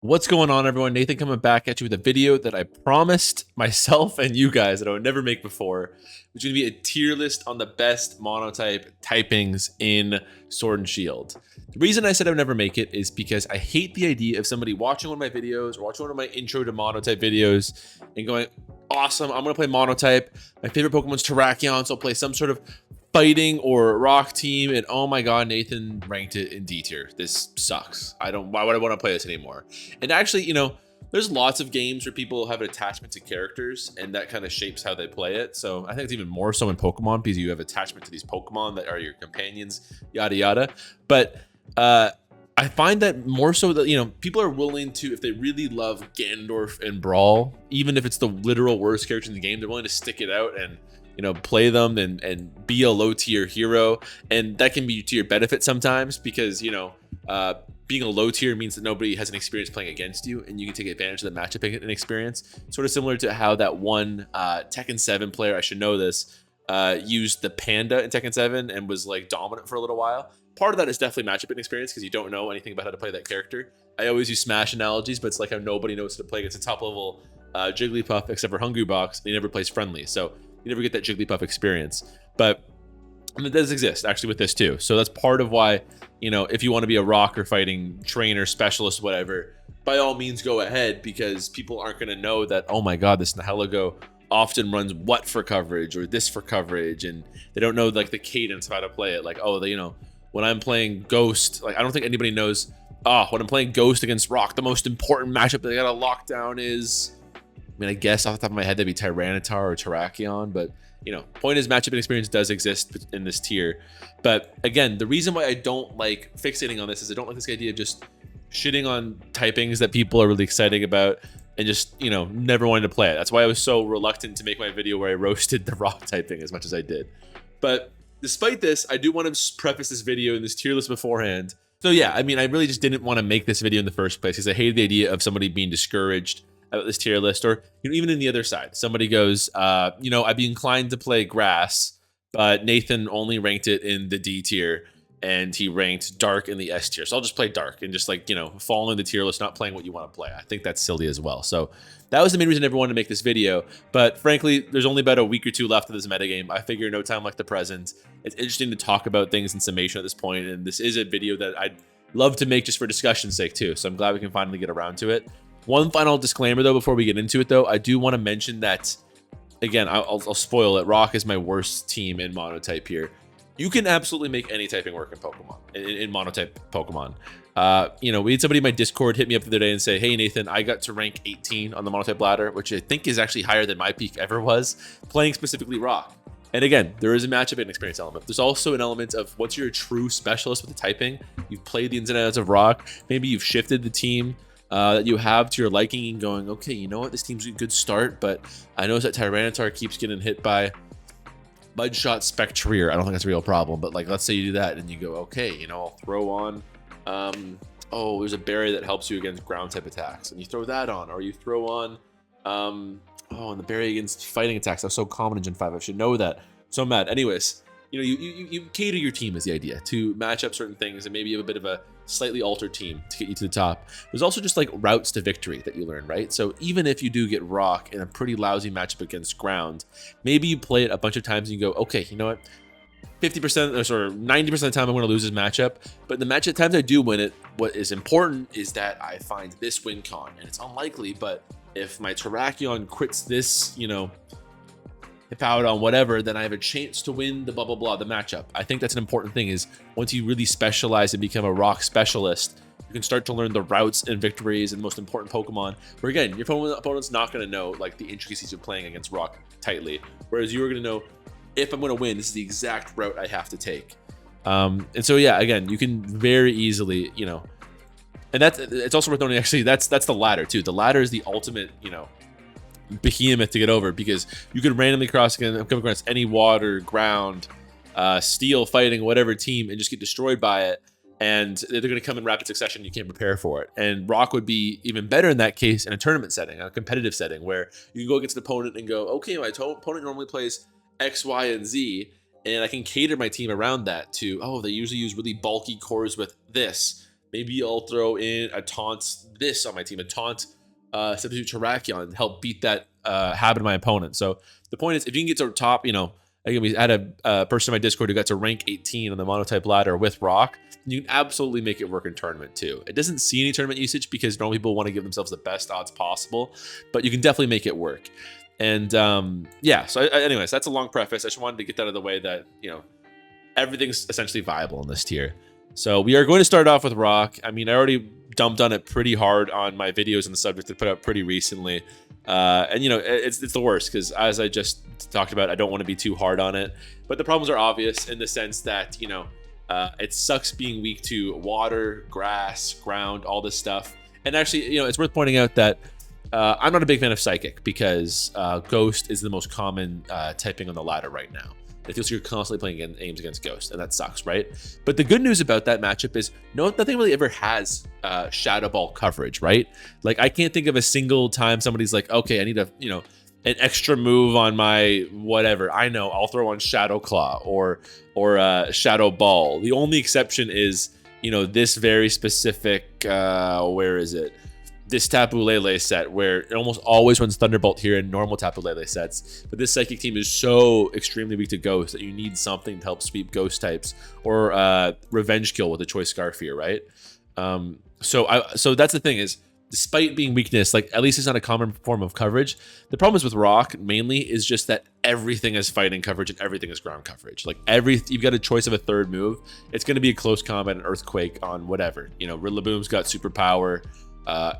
What's going on, everyone? Nathan coming back at you with a video that I promised myself and you guys that I would never make before. It's going to be a tier list on the best monotype typings in Sword and Shield. The reason I said I would never make it is because I hate the idea of somebody watching one of my videos or watching one of my intro to monotype videos and going, awesome, I'm going to play monotype. My favorite Pokemon's Terrakion, so I'll play some sort of fighting or rock team, and oh my god, Nathan ranked it in D tier. This sucks. Why would I want to play this anymore? And actually, there's lots of games where people have an attachment to characters, and that kind of shapes how they play it. So I think it's even more so in Pokemon because you have attachment to these Pokemon that are your companions, yada yada. But I find that more so that people are willing to, if they really love Ganondorf and Brawl, even if it's the literal worst character in the game, they're willing to stick it out and play them and be a low tier hero. And that can be to your benefit sometimes because being a low tier means that nobody has an experience playing against you, and you can take advantage of the matchup and experience. Sort of similar to how that one Tekken 7 player, I should know this, used the Panda in Tekken 7 and was like dominant for a little while. Part of that is definitely matchup and experience because you don't know anything about how to play that character. I always use Smash analogies, but it's like how nobody knows how to play against a top level Jigglypuff except for Hungry Box, and he never plays friendly. So you never get that Jigglypuff experience. But it does exist actually with this too. So that's part of why, if you want to be a rocker fighting trainer, specialist, whatever, by all means go ahead, because people aren't going to know that, oh my god, this Nihilego often runs what for coverage or this for coverage, and they don't know like the cadence of how to play it. Like, oh, when I'm playing Ghost, like I don't think anybody knows, when I'm playing Ghost against Rock, the most important matchup that they gotta lock down is, I guess off the top of my head, that'd be Tyranitar or Terrakion, but point is matchup and experience does exist in this tier. But again, the reason why I don't like fixating on this is I don't like this idea of just shitting on typings that people are really excited about and just, never wanting to play it. That's why I was so reluctant to make my video where I roasted the rock typing as much as I did. But despite this, I do want to preface this video in this tier list beforehand. So yeah, I really just didn't want to make this video in the first place because I hated the idea of somebody being discouraged about this tier list, or even in the other side, somebody goes, I'd be inclined to play grass, but Nathan only ranked it in the D tier and he ranked dark in the S tier. So I'll just play dark and just following the tier list, not playing what you want to play. I think that's silly as well. So that was the main reason I ever wanted to make this video. But frankly, there's only about a week or two left of this metagame. I figure no time like the present. It's interesting to talk about things in summation at this point, and this is a video that I'd love to make just for discussion's sake too. So I'm glad we can finally get around to it. One final disclaimer though, before we get into it though, I do want to mention that, again, I'll spoil it. Rock is my worst team in monotype here. You can absolutely make any typing work in Pokemon, in monotype Pokemon. We had somebody in my Discord hit me up the other day and say, hey Nathan, I got to rank 18 on the monotype ladder, which I think is actually higher than my peak ever was, playing specifically Rock. And again, there is a matchup and experience element. There's also an element of once you're a true specialist with the typing, you've played the ins and outs of Rock, maybe you've shifted the team that you have to your liking and going, okay, you know what, this team's a good start, but I notice that Tyranitar keeps getting hit by Mudshot Spectrier. I don't think that's a real problem, but let's say you do that and you go, okay, I'll throw on, there's a berry that helps you against ground type attacks, and you throw that on, or you throw on, and the berry against fighting attacks. That's so common in Gen 5. I should know that. So I'm mad. Anyways, you cater your team is the idea to match up certain things, and maybe you have a bit of a slightly altered team to get you to the top. There's also just routes to victory that you learn, right? So even if you do get Rock in a pretty lousy matchup against ground, maybe you play it a bunch of times and you go, okay, you know what? 50% or sort of 90% of the time I'm going to lose this matchup, but the matchup times I do win it, what is important is that I find this win con, and it's unlikely, but if my Terrakion crits this, if out on whatever, then I have a chance to win the blah blah blah, the matchup. I think that's an important thing, is once you really specialize and become a rock specialist, you can start to learn the routes and victories and most important Pokemon, where again, your opponent's not going to know the intricacies of playing against Rock tightly, whereas you are going to know, if I'm going to win, this is the exact route I have to take. And so yeah, again, you can very easily, and it's also worth noting, actually, that's the ladder too. The ladder is the ultimate, behemoth to get over, because you can randomly come across any water, ground, steel, fighting, whatever team, and just get destroyed by it, and they're going to come in rapid succession. You can't prepare for it. And Rock would be even better in that case in a tournament setting, a competitive setting, where you can go against an opponent and go, okay, my opponent normally plays X, Y, and Z, and I can cater my team around that to, they usually use really bulky cores with this. Maybe I'll throw in a taunt this on my team, a taunt substitute Terrakion and help beat that habit of my opponent. So the point is, if you can get to top, again, we had a person in my Discord who got to rank 18 on the Monotype ladder with Rock. You can absolutely make it work in tournament too. It doesn't see any tournament usage because normal people want to give themselves the best odds possible, but you can definitely make it work. And yeah, so anyways, that's a long preface. I just wanted to get that out of the way that, everything's essentially viable in this tier. So we are going to start off with Rock. I mean, I already dumped on it pretty hard on my videos on the subject I put out pretty recently. And it's the worst because, as I just talked about, I don't want to be too hard on it. But the problems are obvious in the sense that, it sucks being weak to water, grass, ground, all this stuff. And actually, it's worth pointing out that I'm not a big fan of Psychic because Ghost is the most common typing on the ladder right now. It feels like you're constantly playing aims against Ghost, and that sucks, right? But the good news about that matchup is nothing really ever has Shadow Ball coverage, right? Like, I can't think of a single time somebody's like, okay, I need an extra move on my whatever. I know, I'll throw on Shadow Claw or Shadow Ball. The only exception is, this very specific, where is it? This Tapu Lele set where it almost always runs Thunderbolt here in normal Tapu Lele sets. But this Psychic team is so extremely weak to Ghost that you need something to help sweep Ghost types or Revenge Kill with a Choice Scarf here, right? So that's the thing is, despite being weakness, like at least it's not a common form of coverage. The problem is with Rock mainly is just that everything is fighting coverage and everything is ground coverage. Like you've got a choice of a third move. It's going to be a close combat, an Earthquake on whatever. Rillaboom's got superpower.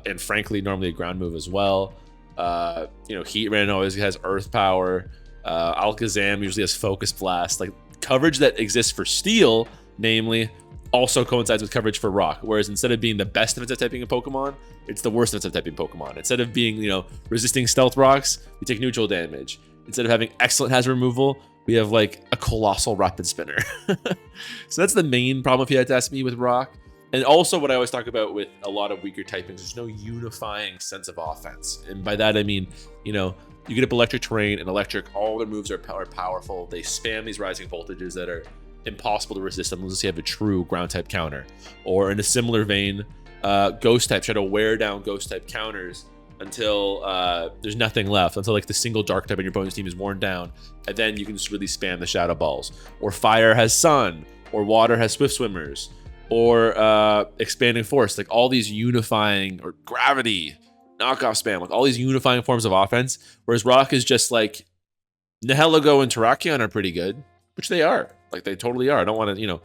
And frankly, normally a ground move as well. Heatran always has earth power. Alakazam usually has Focus Blast. Like, coverage that exists for Steel, namely, also coincides with coverage for Rock. Whereas instead of being the best defensive typing in Pokemon, it's the worst defensive typing Pokemon. Instead of being, resisting Stealth Rocks, we take neutral damage. Instead of having excellent hazard removal, we have like a colossal Rapid Spinner. So that's the main problem if you had to ask me with Rock. And also what I always talk about with a lot of weaker typings, there's no unifying sense of offense. And by that, I mean, you get up Electric Terrain and Electric, all their moves are powerful. They spam these rising voltages that are impossible to resist unless you have a true ground type counter. Or in a similar vein, Ghost type try to wear down Ghost type counters until there's nothing left, until like the single Dark type in your opponent's team is worn down. And then you can just really spam the Shadow Balls. Or Fire has Sun, or Water has Swift Swimmers. Or Expanding Force, like all these unifying, or Gravity, knockoff spam, like all these unifying forms of offense. Whereas Rock is just like, Nihilego and Terrakion are pretty good, which they are. Like, they totally are. I don't want to,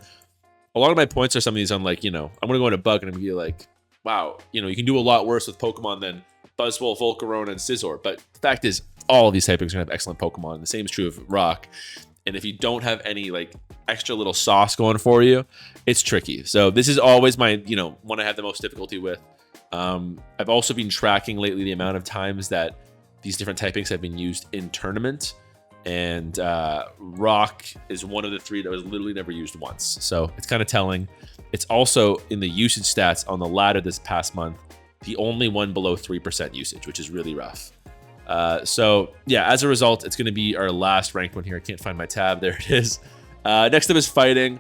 a lot of my points are some of these on like, I'm going to go into Bug and I'm going to be like, wow, you can do a lot worse with Pokemon than Buzzwole, Volcarona, and Scizor. But the fact is, all of these typings are going to have excellent Pokemon. The same is true of Rock. And if you don't have any like extra little sauce going for you, it's tricky. So this is always my, one I have the most difficulty with. I've also been tracking lately the amount of times that these different typings have been used in tournament. And Rock is one of the three that was literally never used once. So it's kind of telling. It's also in the usage stats on the ladder this past month, the only one below 3% usage, which is really rough. So yeah, as a result, it's going to be our last ranked one here. I can't find my tab. There it is. Next up is Fighting.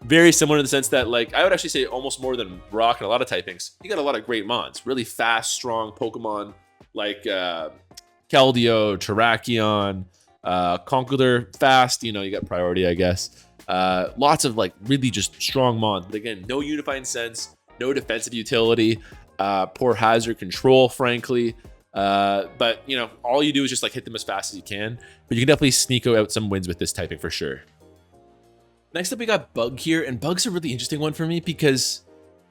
Very similar in the sense that, like, I would actually say almost more than Rock and a lot of typings. You got a lot of great mons, really fast, strong Pokemon like Keldeo, Terrakion, Conkeldurr, fast. You got Priority, I guess. Lots of like really just strong mons. But again, no unifying sense, no defensive utility, poor hazard control, frankly. But all you do is just like hit them as fast as you can. But you can definitely sneak out some wins with this typing for sure. Next up, we got Bug here, and Bug's a really interesting one for me because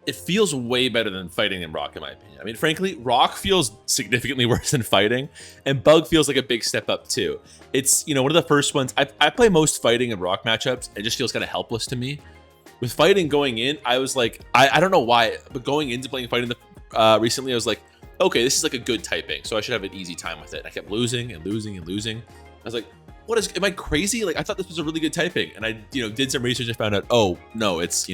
it feels way better than Fighting and Rock, in my opinion. I mean, frankly, Rock feels significantly worse than Fighting, and Bug feels like a big step up too. It's, one of the first ones. I play most Fighting and Rock matchups. It just feels kind of helpless to me. With Fighting going in, I was like, I don't know why, but going into playing Fighting recently, I was like, okay, this is like a good typing, so I should have an easy time with it. And I kept losing and losing and losing. I was like, am I crazy? Like, I thought this was a really good typing. And I, did some research and found out, oh, no, it's,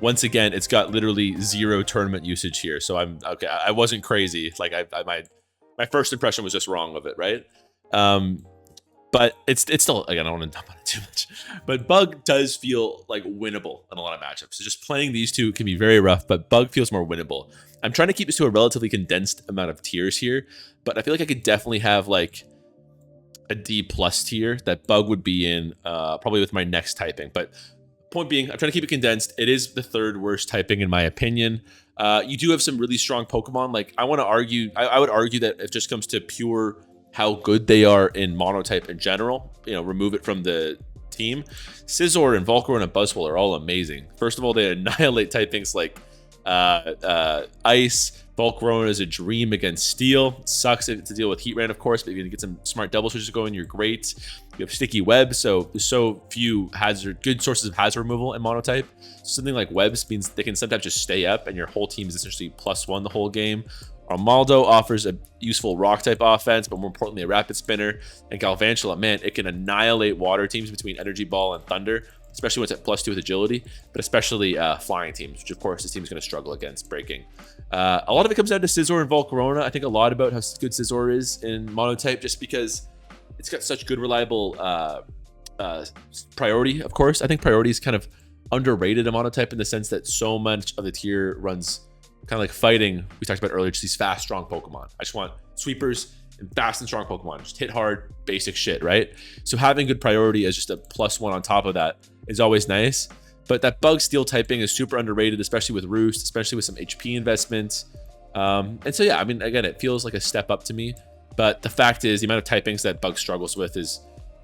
once again, it's got literally 0 tournament usage here. So I'm, okay, I wasn't crazy. Like, my first impression was just wrong of it, right? But it's still, again, I don't want to dump on it too much. But Bug does feel like winnable in a lot of matchups. So just playing these two can be very rough, but Bug feels more winnable. I'm trying to keep this to a relatively condensed amount of tiers here, but I feel like I could definitely have like a D+ tier that Bug would be in, probably with my next typing. But point being, I'm trying to keep it condensed. It is the third worst typing in my opinion. You do have some really strong Pokemon. Like I want to argue, I would argue that it just comes to pure how good they are in Monotype in general. You know, remove it from the team. Scizor and Volcarona and Buzzwole are all amazing. First of all, they annihilate typings like Ice. Volcarona is a dream against Steel. It sucks to deal with Heat Ran, of course, but if you can get some smart double switches going, you're great. You have Sticky Web, so there's so few good sources of hazard removal in Monotype. Something like Webs means they can sometimes just stay up, and your whole team is essentially +1 the whole game. Armaldo offers a useful rock-type offense, but more importantly, a rapid spinner. And Galvantula, man, it can annihilate water teams between Energy Ball and Thunder, especially when it's at +2 with agility, but especially flying teams, which of course this team is going to struggle against breaking. A lot of it comes down to Scizor and Volcarona. I think a lot about how good Scizor is in Monotype, just because it's got such good, reliable priority, of course. I think priority is kind of underrated in Monotype in the sense that so much of the tier runs kind of like fighting. We talked about earlier, just these fast, strong Pokemon. I just want sweepers and fast and strong Pokemon. Just hit hard, basic shit, right? So having good priority as just a +1 on top of that is always nice. But that Bug Steel typing is super underrated, especially with Roost, especially with some HP investments. And so, yeah, I mean, again, it feels like a step up to me. But the fact is, the amount of typings that Bug struggles with is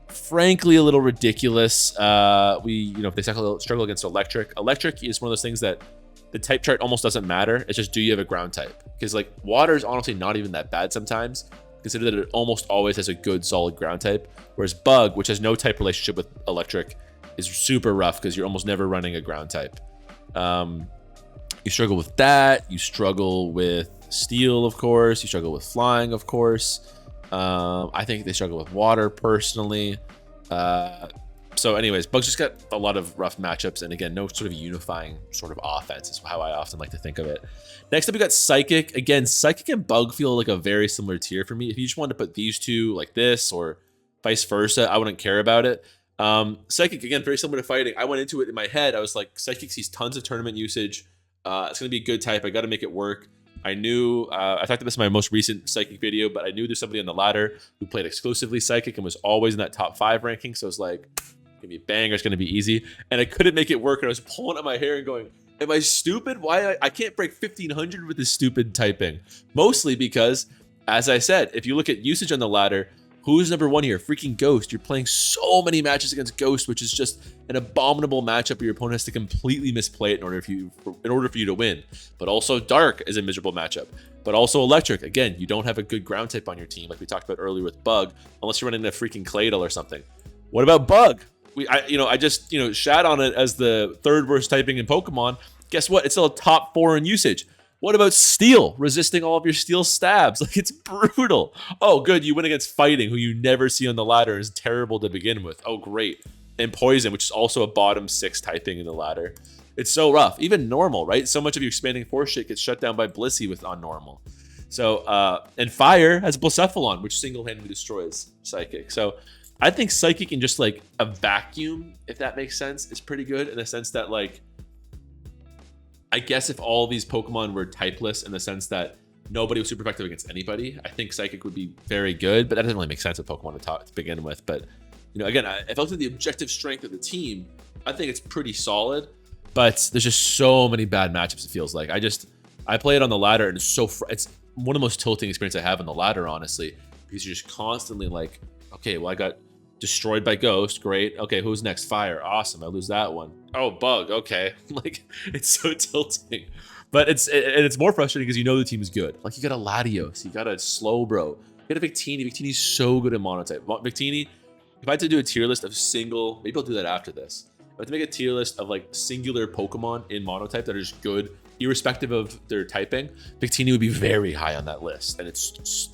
frankly a little ridiculous. If they struggle against Electric. Electric is one of those things that the type chart almost doesn't matter. It's just, do you have a ground type? Because like water is honestly not even that bad sometimes. Consider that it almost always has a good solid ground type. Whereas Bug, which has no type relationship with Electric, is super rough because you're almost never running a ground type. You struggle with that. You struggle with Steel, of course. You struggle with Flying, of course. I think they struggle with Water personally. So anyways, Bug's just got a lot of rough matchups, and again, no sort of unifying sort of offense is how I often like to think of it. Next up, we got Psychic. Again, Psychic and Bug feel like a very similar tier for me. If you just wanted to put these two like this or vice versa, I wouldn't care about it. Psychic, again, very similar to Fighting. I went into it in my head. I was like, Psychic sees tons of tournament usage. It's going to be a good type. I got to make it work. I knew, I talked about this in my most recent Psychic video, but I knew there's somebody on the ladder who played exclusively Psychic and was always in that top 5 ranking. So I was like, it's gonna be a banger, it's gonna be easy. And I couldn't make it work, and I was pulling at my hair and going, am I stupid? Why I can't break 1500 with this stupid typing? Mostly because, as I said, if you look at usage on the ladder, who's number 1 here? Freaking Ghost. You're playing so many matches against Ghost, which is just an abominable matchup where your opponent has to completely misplay it in order for you to win. But also Dark is a miserable matchup. But also Electric. Again, you don't have a good ground type on your team, like we talked about earlier with Bug, unless you're running a freaking Claydol or something. What about Bug? I just shat on it as the 3rd worst typing in Pokemon. Guess what? It's still a top 4 in usage. What about Steel? Resisting all of your Steel stabs. Like, it's brutal. Oh, good. You win against Fighting, who you never see on the ladder, is terrible to begin with. Oh, great. And Poison, which is also a bottom 6 typing in the ladder. It's so rough. Even Normal, right? So much of your expanding force shit gets shut down by Blissey with on Normal. So, and Fire has Blacephalon, which single-handedly destroys Psychic. So, I think Psychic in just like a vacuum, if that makes sense, is pretty good in the sense that, like, I guess if all these Pokemon were typeless in the sense that nobody was super effective against anybody, I think Psychic would be very good, but that doesn't really make sense with Pokemon to begin with. But, again, if I look at the objective strength of the team, I think it's pretty solid, but there's just so many bad matchups, it feels like. I play it on the ladder, and it's one of the most tilting experiences I have on the ladder, honestly, because you're just constantly like, okay, well, I got destroyed by Ghost, great. Okay, who's next? Fire, awesome. I lose that one. Oh, Bug, okay. Like, it's so tilting. But it's more frustrating because the team is good. Like, you got a Latios, you got a Slowbro, you got a Victini. Victini's so good in Monotype. Victini, if I had to do a tier list of maybe I'll do that after this. If I had to make a tier list of like singular Pokemon in Monotype that are just good, irrespective of their typing, Victini would be very high on that list, and it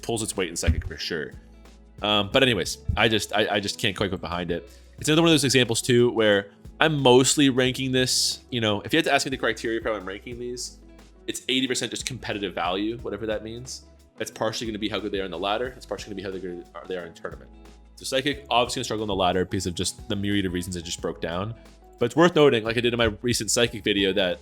pulls its weight in Psychic for sure. But anyways, I just can't quite get behind it. It's another one of those examples too where I'm mostly ranking this. If you had to ask me the criteria for how I'm ranking these, it's 80% just competitive value, whatever that means. That's partially going to be how good they are in the ladder. It's partially going to be how good they are in tournament. So Psychic obviously gonna struggle on the ladder because of just the myriad of reasons I just broke down. But it's worth noting, like I did in my recent Psychic video, that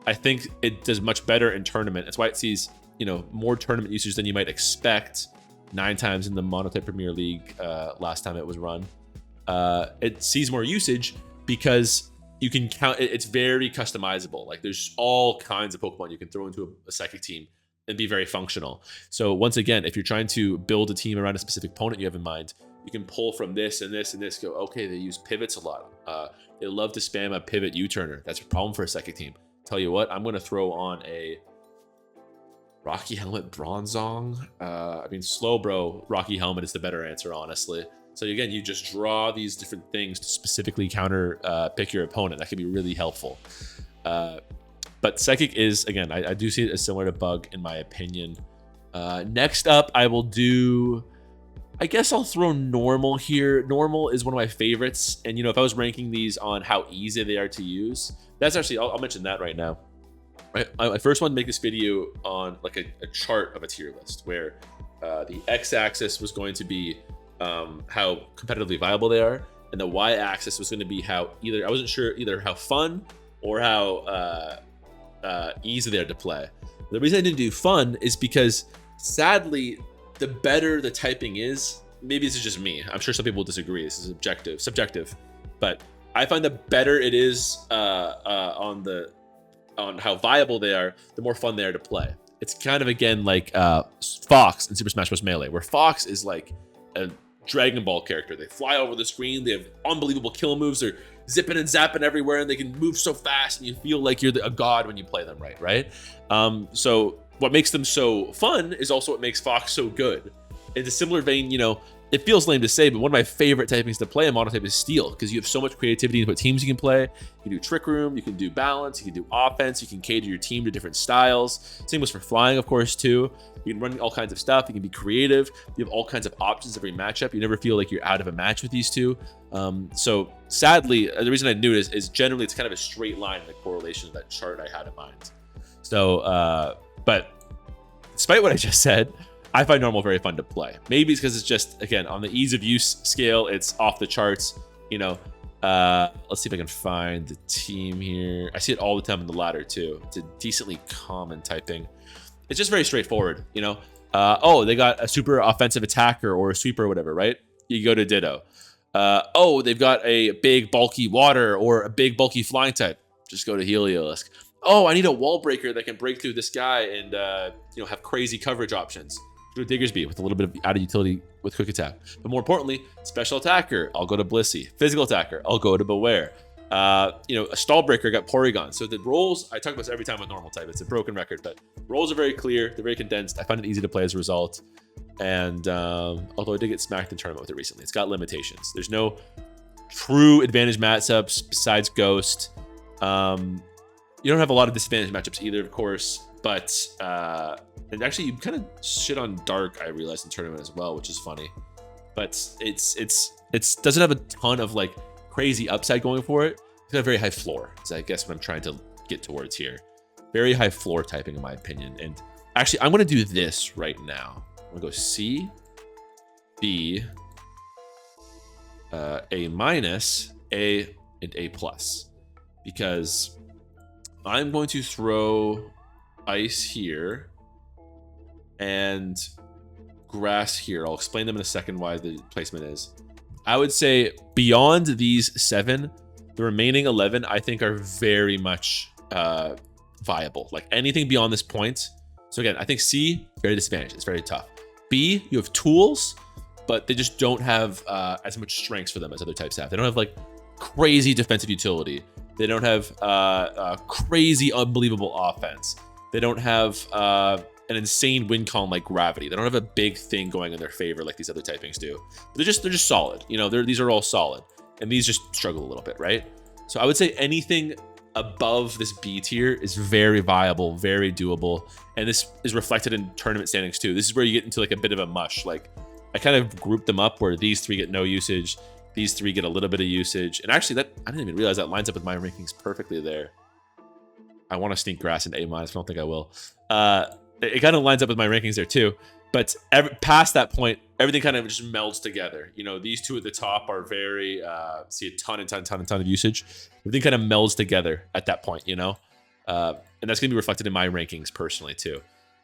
I think it does much better in tournament. That's why it sees, you know, more tournament usage than you might expect. 9 times in the Monotype Premier League last time it was run. It sees more usage because you can count. It's very customizable. Like there's all kinds of Pokemon you can throw into a Psychic team and be very functional. So once again, if you're trying to build a team around a specific opponent you have in mind, you can pull from this and this and this. Go, okay, they use pivots a lot. They love to spam a pivot U-turner. That's a problem for a Psychic team. Tell you what, I'm going to throw on a Rocky Helmet Bronzong. I mean, Slowbro Rocky Helmet is the better answer, honestly. So again, you just draw these different things to specifically counter pick your opponent. That can be really helpful. But Psychic is, again, I do see it as similar to Bug in my opinion. Next up, I will do, I guess I'll throw Normal here. Normal is one of my favorites. And, you know, if I was ranking these on how easy they are to use, that's actually, I'll mention that right now. I first want to make this video on like a chart of a tier list where the x-axis was going to be how competitively viable they are, and the y-axis was going to be how I wasn't sure either how fun or how easy they are to play. The reason I didn't do fun is because sadly, the better the typing is, maybe this is just me. I'm sure some people will disagree. This is subjective, but I find the better it is on how viable they are, the more fun they are to play. It's kind of, again, like Fox in Super Smash Bros. Melee, where Fox is like a Dragon Ball character. They fly over the screen, they have unbelievable kill moves, they're zipping and zapping everywhere, and they can move so fast, and you feel like you're a god when you play them right? So what makes them so fun is also what makes Fox so good. In a similar vein, you know, it feels lame to say, but one of my favorite typings to play in Monotype is Steel, because you have so much creativity in what teams you can play. You can do Trick Room, you can do balance, you can do offense, you can cater your team to different styles. Same goes for flying, of course, too. You can run all kinds of stuff. You can be creative. You have all kinds of options every matchup. You never feel like you're out of a match with these two. So sadly, the reason I knew it is generally it's kind of a straight line in the correlation of that chart I had in mind. So, but despite what I just said, I find Normal very fun to play. Maybe it's because it's just, again, on the ease of use scale, it's off the charts. You know, let's see if I can find the team here. I see it all the time in the ladder too. It's a decently common typing. It's just very straightforward, you know. Oh, they got a super offensive attacker or a sweeper or whatever, right? You go to Ditto. Oh, they've got a big bulky water or a big bulky flying type. Just go to Heliolisk. Oh, I need a wall breaker that can break through this guy and you know, have crazy coverage options. Do Diggersby with a little bit of added utility with Quick Attack. But more importantly, special attacker, I'll go to Blissey. Physical attacker, I'll go to Beware. You know, a stall breaker got Porygon. So the roles, I talk about this every time with Normal type. It's a broken record, but roles are very clear. They're very condensed. I find it easy to play as a result. And although I did get smacked in tournament with it recently, it's got limitations. There's no true advantage matchups besides Ghost. You don't have a lot of disadvantage matchups either, of course. But and actually, you kind of shit on Dark, I realized, in tournament as well, which is funny. But it's doesn't have a ton of like crazy upside going for it. It's got a very high floor. Is I guess what I'm trying to get towards here. Very high floor typing, in my opinion. And actually, I'm gonna do this right now. I'm gonna go C, B, A minus, A, and A plus, because I'm going to throw Ice here and Grass here. I'll explain them in a second why the placement is. I would say beyond these 7, the remaining 11 I think are very much viable. Like anything beyond this point. So again, I think C, very disadvantaged. It's very tough. B, you have tools, but they just don't have as much strengths for them as other types have. They don't have like crazy defensive utility. They don't have crazy, unbelievable offense. They don't have an insane win con like Gravity. They don't have a big thing going in their favor like these other typings do. But they're just solid. You know, these are all solid, and these just struggle a little bit, right? So I would say anything above this B tier is very viable, very doable, and this is reflected in tournament standings too. This is where you get into like a bit of a mush. Like I kind of grouped them up where these 3 get no usage, these 3 get a little bit of usage, and actually that I didn't even realize that lines up with my rankings perfectly there. I want to sneak Grass into A minus. I don't think I will. It kind of lines up with my rankings there too. But past that point, everything kind of just melds together. You know, these two at the top are very see a ton of usage. Everything kind of melds together at that point, you know, and that's gonna be reflected in my rankings personally too.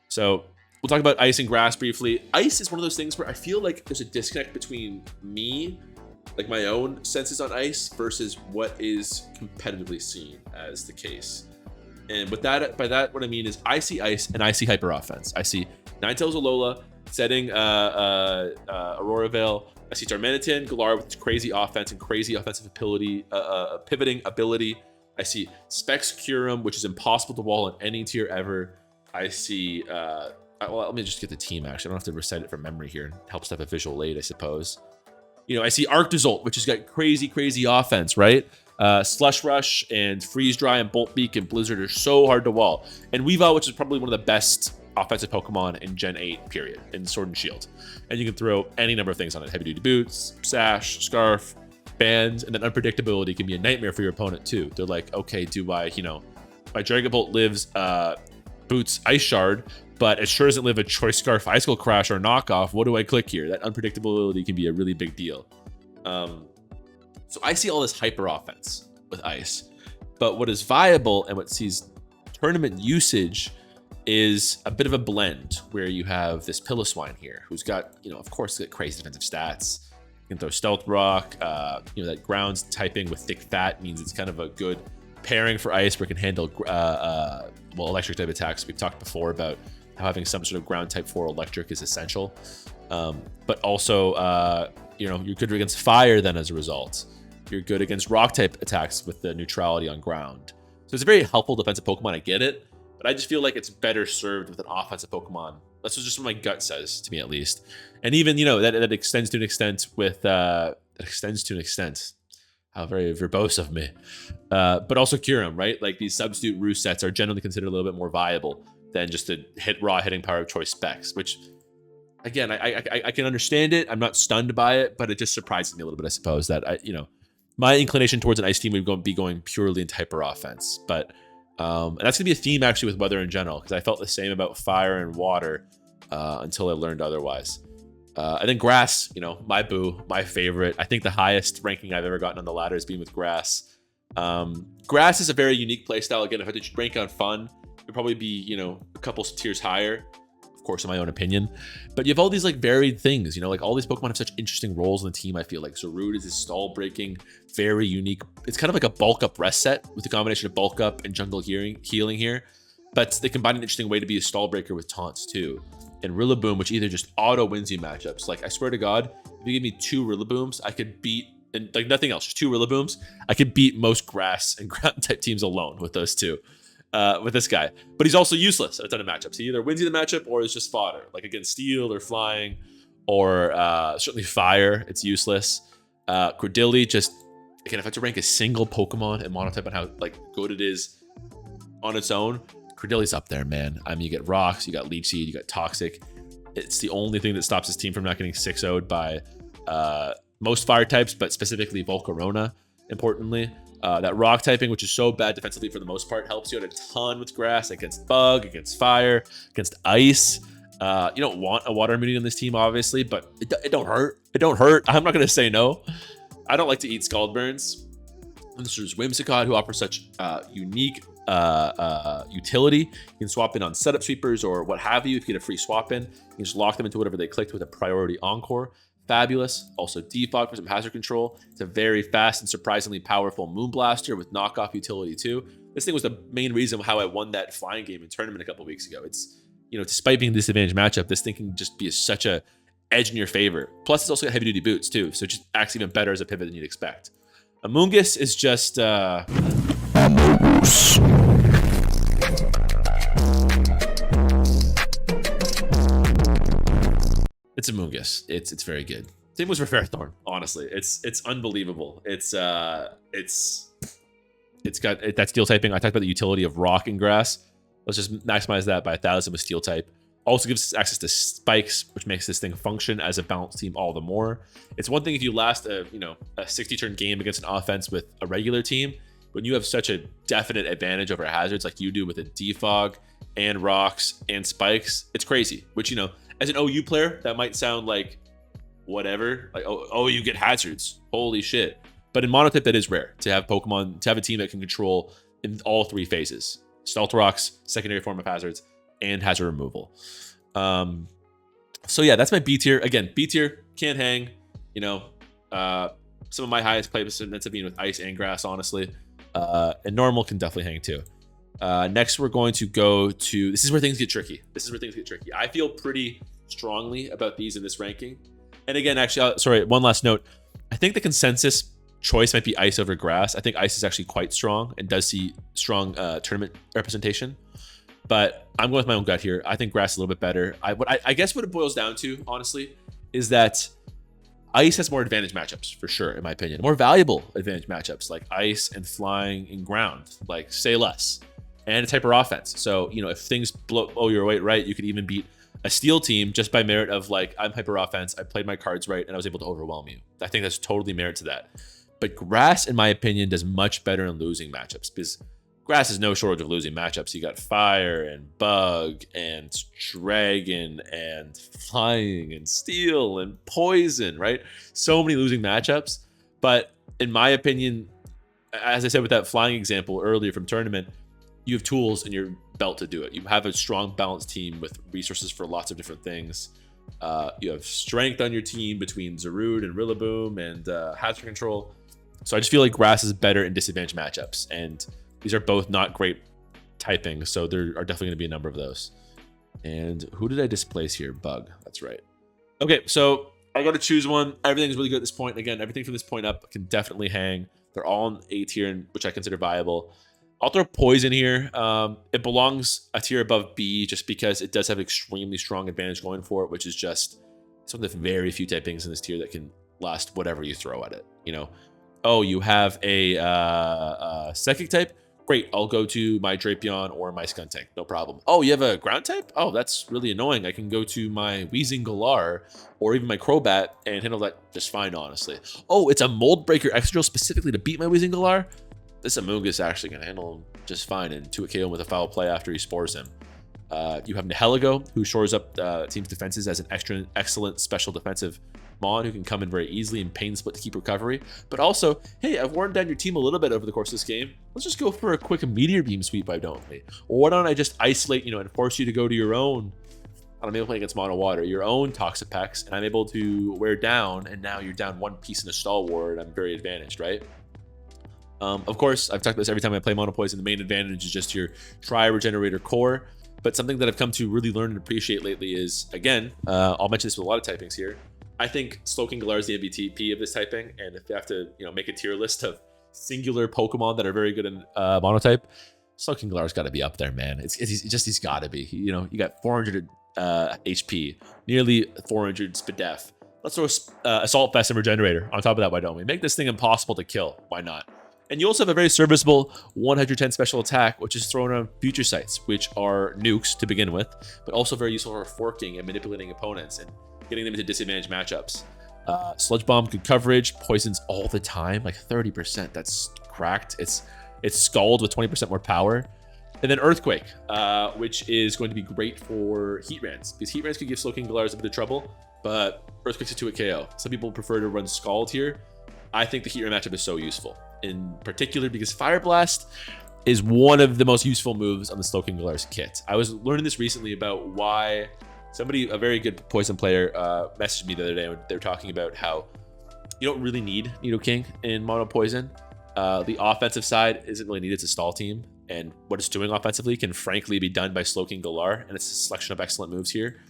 So we'll talk about ice and grass briefly. Ice is one of those things where I feel like there's a disconnect between me, like my own senses on ice, versus what is competitively seen as the case. And with that, by that, what I mean is I see ice and I see hyper offense. I see Ninetales Alola setting Aurora Veil. I see Darmanitan, Galar with crazy offense and crazy offensive ability, pivoting ability. I see Specs Curum, which is impossible to wall in any tier ever. I see, well, let me just get the team actually. I don't have to recite it from memory here. It helps to have a visual aid, I suppose. You know, I see Arctozolt, which has got crazy offense, right? Slush Rush and Freeze Dry and Bolt Beak and Blizzard are so hard to wall. And Weavile, which is probably one of the best offensive Pokemon in Gen 8, period, in Sword and Shield. And you can throw any number of things on it. Heavy Duty Boots, Sash, Scarf, Bands, and then unpredictability can be a nightmare for your opponent too. They're like, okay, do I, you know, my Dragon Bolt lives Boots Ice Shard, but it sure doesn't live a Choice Scarf Icicle Crash or knockoff. What do I click here? That unpredictability can be a really big deal. So I see all this hyper offense with Ice, but what is viable and what sees tournament usage is a bit of a blend where you have this Piloswine here, who's got, you know, of course, got crazy defensive stats. You can throw Stealth Rock, you know, that grounds typing with thick fat means it's kind of a good pairing for Ice where it can handle, well, electric type attacks. We've talked before about how having some sort of ground type 4 electric is essential. But also, you know, you're good against fire then as a result. You're good against rock type attacks with the neutrality on ground. So it's a very helpful defensive Pokemon, I get it, but I just feel like it's better served with an offensive Pokemon. That's just what my gut says, to me at least. And even, you know, that extends to an extent with, how very verbose of me. But also Kyurem, right? Like these substitute roost sets are generally considered a little bit more viable than just a raw hitting power of choice specs, which again, I can understand it. I'm not stunned by it, but it just surprises me a little bit, I suppose, that you know, my inclination towards an Ice team would be going purely into hyper offense. But and that's gonna be a theme actually with weather in general, because I felt the same about fire and water until I learned otherwise. And then grass, you know, my boo, my favorite. I think the highest ranking I've ever gotten on the ladder has been with grass. Grass is a very unique playstyle. Again, if I had to rank on fun, it would probably be, you know, a couple tiers higher, of course, in my own opinion. But you have all these like varied things, you know, like all these Pokemon have such interesting roles in the team. I feel like Zarude is this stall breaking, very unique. It's kind of like a bulk up rest set with the combination of bulk up and jungle healing here. But they combine an interesting way to be a stall breaker with taunts too. And Rillaboom, which either just auto wins you matchups. Like I swear to God, if you give me 2 Rillabooms, I could beat, and like nothing else, just 2 Rillabooms, I could beat most grass and ground type teams alone with those two. With this guy, but he's also useless at a ton of matchups. He either wins you the matchup or is just fodder, like against steel or flying, or certainly fire. It's useless. Cordilli, just again, if I had to rank a single Pokemon and Monotype on how like good it is on its own, Cordilli's up there, man. I mean, you get Rocks, you got Leech Seed, you got Toxic. It's the only thing that stops his team from not getting 6-0'd by most fire types, but specifically Volcarona, importantly. That rock typing, which is so bad defensively for the most part, helps you out a ton with grass, against bug, against fire, against ice. You don't want a water immunity on this team, obviously, but it don't hurt. It don't hurt. I'm not going to say no. I don't like to eat Scald Burns. And there's Whimsicott, who offers such unique utility. You can swap in on setup sweepers or what have you. If you get a free swap in, you can just lock them into whatever they clicked with a priority encore. Fabulous. Also defog for some hazard control. It's a very fast and surprisingly powerful Moonblaster with knockoff utility too. This thing was the main reason how I won that flying game in tournament a couple weeks ago. It's, you know, despite being a disadvantaged matchup, this thing can just be such a edge in your favor. Plus it's also got heavy duty boots too, so it just acts even better as a pivot than you'd expect. Amoonguss is just it's Amoonguss. It's very good. Same was for Ferrothorn, honestly. It's unbelievable. It's got that steel typing. I talked about the utility of rock and grass. Let's just maximize that by 1,000 with steel type. Also gives us access to spikes, which makes this thing function as a balanced team all the more. It's one thing if you last a 60-turn game against an offense with a regular team, when you have such a definite advantage over hazards like you do with a defog and rocks and spikes, it's crazy. Which, you know, as an OU player, that might sound like whatever. Like, oh, you get hazards. Holy shit. But in Monotype, that is rare to have Pokemon, to have a team that can control in all 3 phases. Stealth Rocks, secondary form of hazards, and hazard removal. So yeah, that's my B tier. Again, B tier, can't hang. You know, some of my highest placements ends up being with ice and grass, honestly. And normal can definitely hang too. Next, we're going to go to, this is where things get tricky. I feel pretty strongly about these in this ranking. And again, actually, sorry, one last note. I think the consensus choice might be ice over grass. I think ice is actually quite strong and does see strong tournament representation. But I'm going with my own gut here. I think grass is a little bit better. I guess what it boils down to, honestly, is that ice has more advantage matchups, for sure, in my opinion. More valuable advantage matchups, like ice and flying and ground, like say less. And it's hyper offense. So, you know, if things blow your way right, you could even beat a steel team just by merit of like, I'm hyper offense, I played my cards right, and I was able to overwhelm you. I think that's totally merit to that. But grass, in my opinion, does much better in losing matchups, because grass is no shortage of losing matchups. You got fire and bug and dragon and flying and steel and poison, right? So many losing matchups. But in my opinion, as I said with that flying example earlier from tournament, you have tools in your belt to do it. You have a strong, balanced team with resources for lots of different things. You have strength on your team between Zarude and Rillaboom and hazard control. So I just feel like grass is better in disadvantaged matchups. And these are both not great typing, so there are definitely going to be a number of those. And who did I displace here? Bug. That's right. Okay, so I got to choose one. Everything's really good at this point. Again, everything from this point up can definitely hang. They're all in A tier, which I consider viable. I'll throw poison here. It belongs a tier above B just because it does have extremely strong advantage going for it, which is just some of the very few typings in this tier that can last whatever you throw at it. You know, oh, you have a psychic type? Great, I'll go to my Drapion or my Skuntank, no problem. Oh, you have a ground type? Oh, that's really annoying. I can go to my Weezing Galar or even my Crobat and handle that just fine, honestly. Oh, it's a Mold Breaker Extra Drill specifically to beat my Weezing Galar? This Amoonguss is actually going to handle him just fine and 2 KO with a foul play after he spores him. You have Nihilego, who shores up team's defenses as an excellent special defensive Mon who can come in very easily and pain split to keep recovery. But also, hey, I've worn down your team a little bit over the course of this game. Let's just go for a quick Meteor Beam sweep, why don't we? Or why don't I just isolate, you know, and force you to go to your own, I'm able to play against Mono Water, your own Toxapex, and I'm able to wear down, and now you're down 1 piece in a Stalwart, and I'm very advantaged, right? Of course, I've talked about this every time I play Mono Poison. The main advantage is just your Tri-Regenerator core. But something that I've come to really learn and appreciate lately is, again, I'll mention this with a lot of typings here. I think Slowking Galar is the MVP of this typing, and if you have to, you know, make a tier list of singular Pokemon that are very good in Monotype, Slowking Galar's got to be up there, man. He's got to be. You know, you got 400 HP, nearly 400 Spadef. Let's throw Assault Vest and Regenerator on top of that. Why don't we make this thing impossible to kill? Why not? And you also have a very serviceable 110 special attack, which is thrown on Future Sights, which are nukes to begin with, but also very useful for forking and manipulating opponents and getting them into disadvantaged matchups. Sludge Bomb, good coverage, poisons all the time, like 30%. That's cracked. It's Scald with 20% more power. And then Earthquake, which is going to be great for Heat Rans, because Heat Rans could give Slowking Galars a bit of trouble, but Earthquake's a 2-hit KO. Some people prefer to run Scald here. I think the Heat Ran matchup is so useful, in particular because Fire Blast is one of the most useful moves on the Slowking Galar's kit. I was learning this recently about why a very good Poison player, messaged me the other day when they were talking about how you don't really need Nidoking in Mono Poison. The offensive side isn't really needed to stall team, and what it's doing offensively can frankly be done by Slowking Galar, and it's a selection of excellent moves here.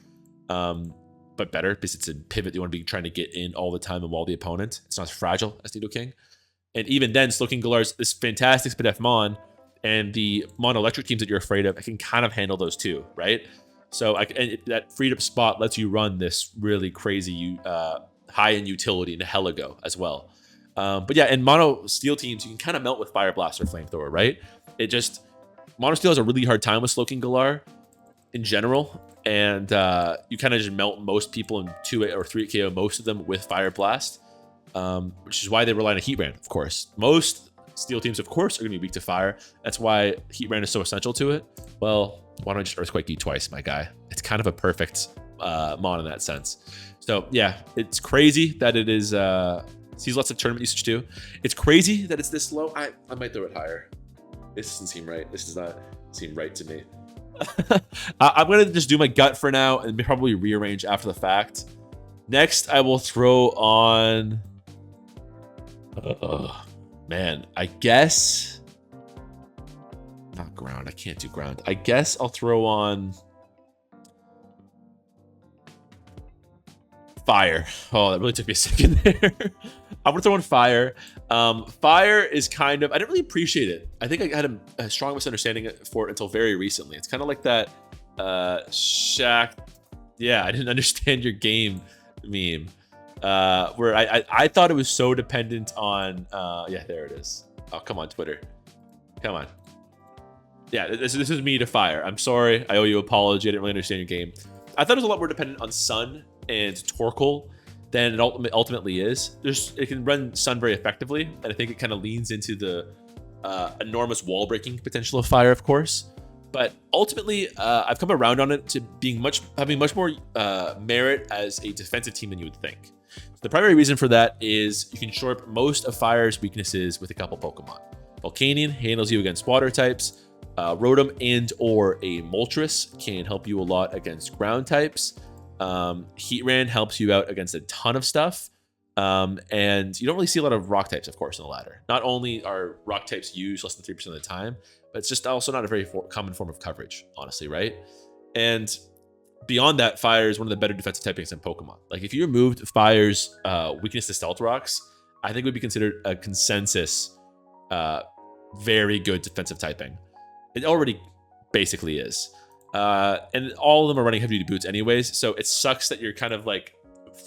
But better because it's a pivot you want to be trying to get in all the time and wall the opponent. It's not as fragile as Nidoking. And even then, Slowking Galar's this fantastic Spadef Mon, and the Mono Electric teams that you're afraid of, I can kind of handle those too, right? So that freed up spot lets you run this really crazy high in utility Nihilego as well. But yeah, in Mono Steel teams, you can kind of melt with Fire Blast or Flamethrower, right? Mono Steel has a really hard time with Slowking Galar in general, and you kind of just melt most people in 2 or 3 KO, most of them with Fire Blast, which is why they rely on a Heat Ran, of course. Most Steel teams, of course, are going to be weak to fire. That's why Heat Ran is so essential to it. Well, why don't I just Earthquake you twice, my guy? It's kind of a perfect mon in that sense. So yeah, it's crazy that it is sees lots of tournament usage too. It's crazy that it's this low. I might throw it higher. This doesn't seem right. This does not seem right to me. I'm gonna just do my gut for now and probably rearrange after the fact. Next, I will throw on. Man, I guess not ground. I can't do ground. I guess I'll throw on fire. Oh, that really took me a second there. I'm gonna throw on fire. Fire is kind of, I didn't really appreciate it. I think I had a strong misunderstanding for it until very recently. It's kind of like that Shaq. Yeah, I didn't understand your game meme. Where I thought it was so dependent on yeah, there it is. Oh, come on, Twitter. Come on. Yeah, this is me to fire. I'm sorry. I owe you an apology. I didn't really understand your game. I thought it was a lot more dependent on Sun and Torkoal than it ultimately is. It can run Sun very effectively, and I think it kind of leans into the enormous wall breaking potential of fire, of course. But ultimately, I've come around on it to having much more merit as a defensive team than you would think. So the primary reason for that is you can shore up most of Fire's weaknesses with a couple Pokemon. Volcanion handles you against water types. Rotom and or a Moltres can help you a lot against ground types. Heatran helps you out against a ton of stuff. And you don't really see a lot of rock types, of course, in the ladder. Not only are rock types used less than 3% of the time, but it's just also not a very common form of coverage, honestly, right? And beyond that, fire is one of the better defensive typings in Pokemon. Like if you removed fire's weakness to stealth rocks, I think it would be considered a consensus very good defensive typing. It already basically is. And all of them are running heavy duty boots anyways, so it sucks that you're kind of like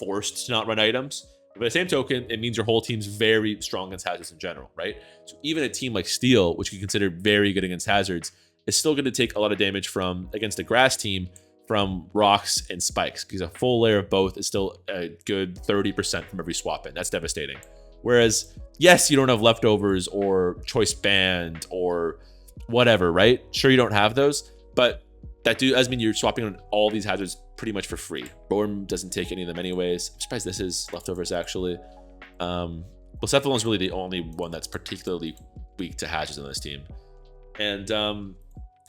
forced to not run items. But by the same token, it means your whole team's very strong against hazards in general, right? So even a team like Steel, which you consider very good against hazards, is still going to take a lot of damage against a grass team from rocks and spikes, because a full layer of both is still a good 30% from every swap in. That's devastating. Whereas, yes, you don't have leftovers or choice band or whatever, right? Sure, you don't have those, but that does mean you're swapping on all these hazards pretty much for free. Rotom doesn't take any of them anyways. I'm surprised this is leftovers, actually. Blacephalon is really the only one that's particularly weak to hazards in this team. And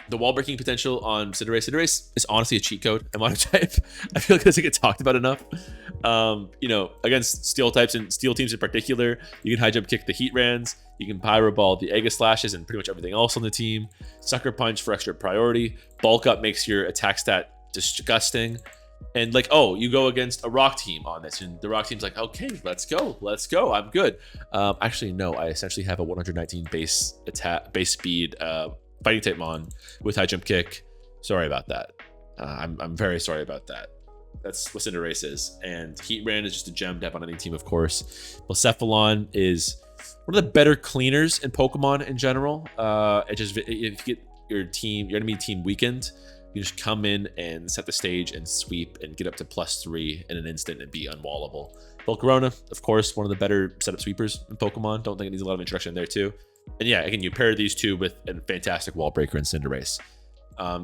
the wall breaking potential on Cinderace is honestly a cheat code in Monotype. I feel like it doesn't get talked about enough. You know, against steel types and steel teams in particular, you can high jump kick the Heatrans, you can Pyro Ball the Aegislashes and pretty much everything else on the team. Sucker Punch for extra priority. Bulk Up makes your attack stat disgusting. And like, oh, you go against a rock team on this, and the rock team's like, okay, let's go, I'm good. Actually, no, I essentially have a 119 base speed fighting type mon with high jump kick. Sorry about that. I'm very sorry about that. That's what Cinderace is. And Heatran is just a gem to have on any team, of course. Blacephalon is one of the better cleaners in Pokemon in general. If you get your enemy team weakened, you just come in and set the stage and sweep and get up to +3 in an instant and be unwallable. Volcarona, of course, one of the better setup sweepers in Pokemon. Don't think it needs a lot of introduction there too. And yeah, again, you pair these two with a fantastic wall breaker in Cinderace.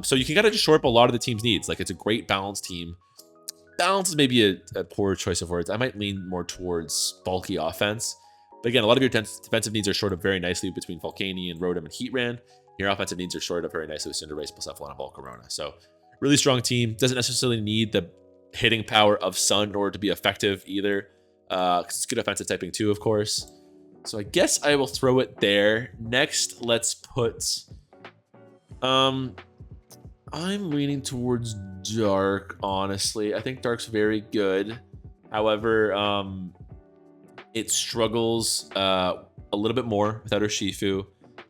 So you can kind of just shore up a lot of the team's needs. Like, it's a great balanced team. Balance is maybe a poor choice of words. I might lean more towards bulky offense. But again, a lot of your defensive needs are shored up very nicely between Volcanion, Rotom, and Heatran. Your offensive needs are shored up very nicely with Cinderace, Blacephalon, and Volcarona. So really strong team. Doesn't necessarily need the hitting power of Sun in order to be effective either. Because it's good offensive typing too, of course. So I guess I will throw it there. Next, let's put... I'm leaning towards Dark, honestly. I think Dark's very good. However, it struggles a little bit more without Urshifu.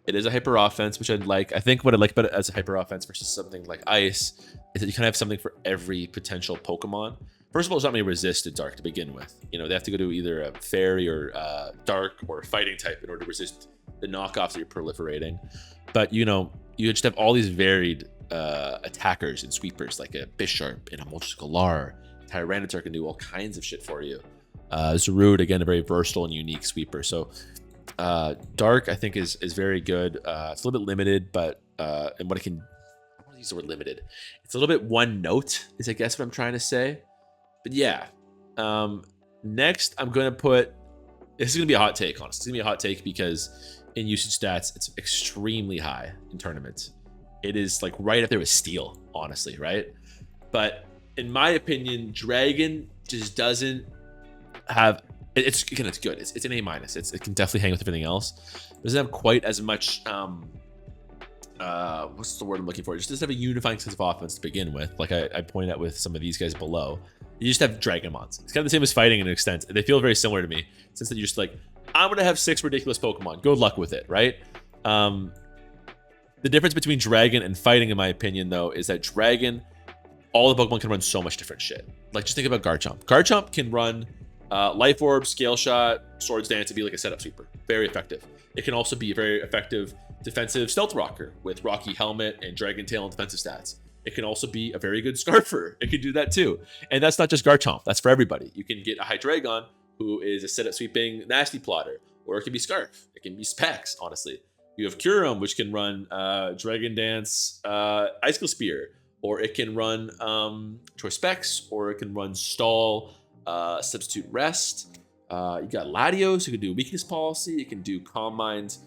It is a hyper offense, which I'd like. I think what I like about it as a hyper offense versus something like Ice is that you kind of have something for every potential Pokemon. First of all, it's not really resisted Dark to begin with. You know, they have to go to either a Fairy or Dark or Fighting type in order to resist the knockoffs that you're proliferating. But, you know, you just have all these varied attackers and sweepers, like a Bisharp and a Moltres Galar. Tyranitar can do all kinds of shit for you. Zarude, again, a very versatile and unique sweeper. So Dark, I think, is very good. It's a little bit limited, but and what it can... I want to use the word limited. It's a little bit one note, is I guess what I'm trying to say. But yeah. Next, I'm going to put, this is going to be a hot take, honestly. It's going to be a hot take because in usage stats, it's extremely high in tournaments. It is like right up there with Steel, honestly, right? But in my opinion, Dragon just doesn't have, it's good. It's an A-. It can definitely hang with everything else. It doesn't have quite as much, what's the word I'm looking for? It just doesn't have a unifying sense of offense to begin with. Like I pointed out with some of these guys below. You just have Dragonmons. It's kind of the same as fighting in an extent. They feel very similar to me, since that you're just like, I'm going to have 6 ridiculous Pokemon. Good luck with it, right? The difference between Dragon and fighting, in my opinion, though, is that Dragon, all the Pokemon can run so much different shit. Like, just think about Garchomp. Garchomp can run Life Orb, Scale Shot, Swords Dance, and be like a setup sweeper. Very effective. It can also be a very effective defensive Stealth Rocker with Rocky Helmet and Dragon Tail and defensive stats. It can also be a very good Scarfer. It can do that too. And that's not just Garchomp. That's for everybody. You can get a Hydreigon, who is a setup sweeping Nasty Plotter. Or it can be Scarf. It can be Specs, honestly. You have Kyurem, which can run Dragon Dance, Icicle Spear. Or it can run Choice Specs. Or it can run Stall, Substitute Rest. You got Latios, who can do Weakness Policy. It can do Calm Mind,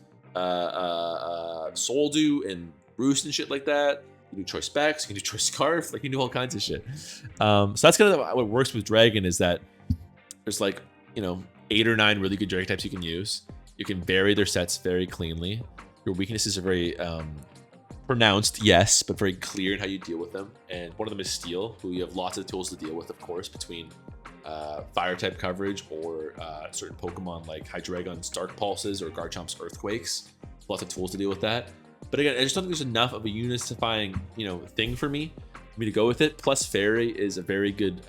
Soul Dew, and Roost and shit like that. You can do Choice Specs, you can do Choice Scarf, like you can do all kinds of shit. So that's kind of what works with Dragon, is that there's like, 8 or 9 really good Dragon types you can use. You can vary their sets very cleanly. Your weaknesses are very pronounced, yes, but very clear in how you deal with them. And one of them is Steel, who you have lots of tools to deal with, of course, between Fire type coverage or certain Pokemon like Hydreigon's Dark Pulses or Garchomp's Earthquakes. Lots of tools to deal with that. But again, I just don't think there's enough of a unifying, thing for me to go with it. Plus, Fairy is a very good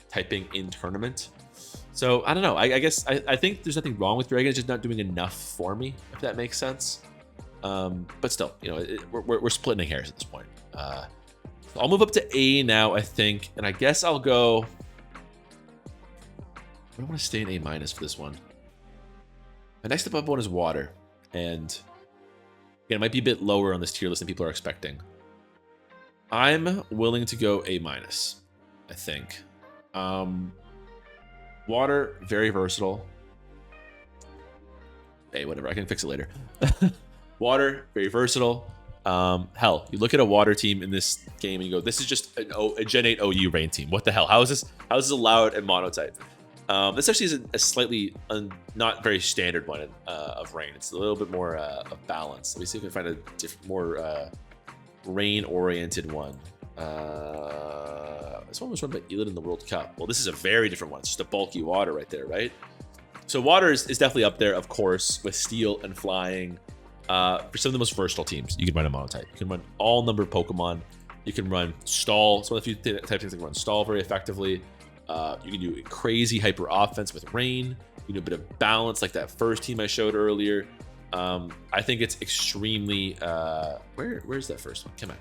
typing in tournament. So I don't know. I guess I think there's nothing wrong with Dragon. It's just not doing enough for me, if that makes sense. But still, we're splitting hairs at this point. I'll move up to A now, I think, and I guess I'll go. I don't want to stay in A- for this one. My next above one is Water, and again, it might be a bit lower on this tier list than people are expecting. I'm willing to go A-, I think. Water, very versatile. Hey, whatever, I can fix it later. Water, very versatile. Hell, you look at a Water team in this game and you go, this is just a Gen 8 OU Rain team. What the hell? How is this allowed in Monotype? This actually is a slightly not very standard one of Rain. It's a little bit more of balance. Let me see if I can find a different, more Rain-oriented one. This one was run by Elid in the World Cup. Well, this is a very different one. It's just a bulky Water right there, right? So Water is definitely up there, of course, with Steel and Flying. For some of the most versatile teams, you can run a Monotype. You can run all number of Pokemon. You can run Stall. It's one of the few types of things that can run Stall very effectively. You can do crazy hyper offense with Rain. You can do a bit of balance like that first team I showed earlier. I think it's extremely... where's that first one? Come on.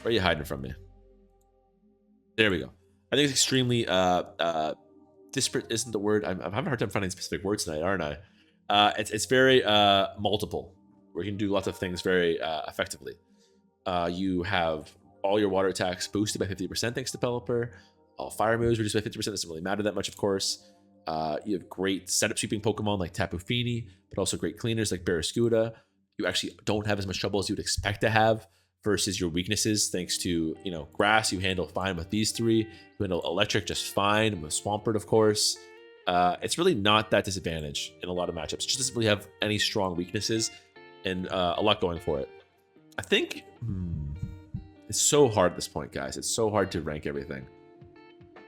Where are you hiding from me? There we go. I think it's extremely... disparate isn't the word. I'm having a hard time finding specific words tonight, aren't I? It's very multiple, where you can do lots of things very effectively. You have all your water attacks boosted by 50% thanks to Pelipper. All fire moves reduced by 50%. Doesn't really matter that much, of course. You have great setup sweeping Pokemon like Tapu Fini, but also great cleaners like Barraskewda. You actually don't have as much trouble as you would expect to have versus your weaknesses, thanks to, Grass, you handle fine with these 3. You handle Electric just fine with Swampert, of course. It's really not that disadvantage in a lot of matchups. It just doesn't really have any strong weaknesses and a lot going for it. I think it's so hard at this point, guys. It's so hard to rank everything.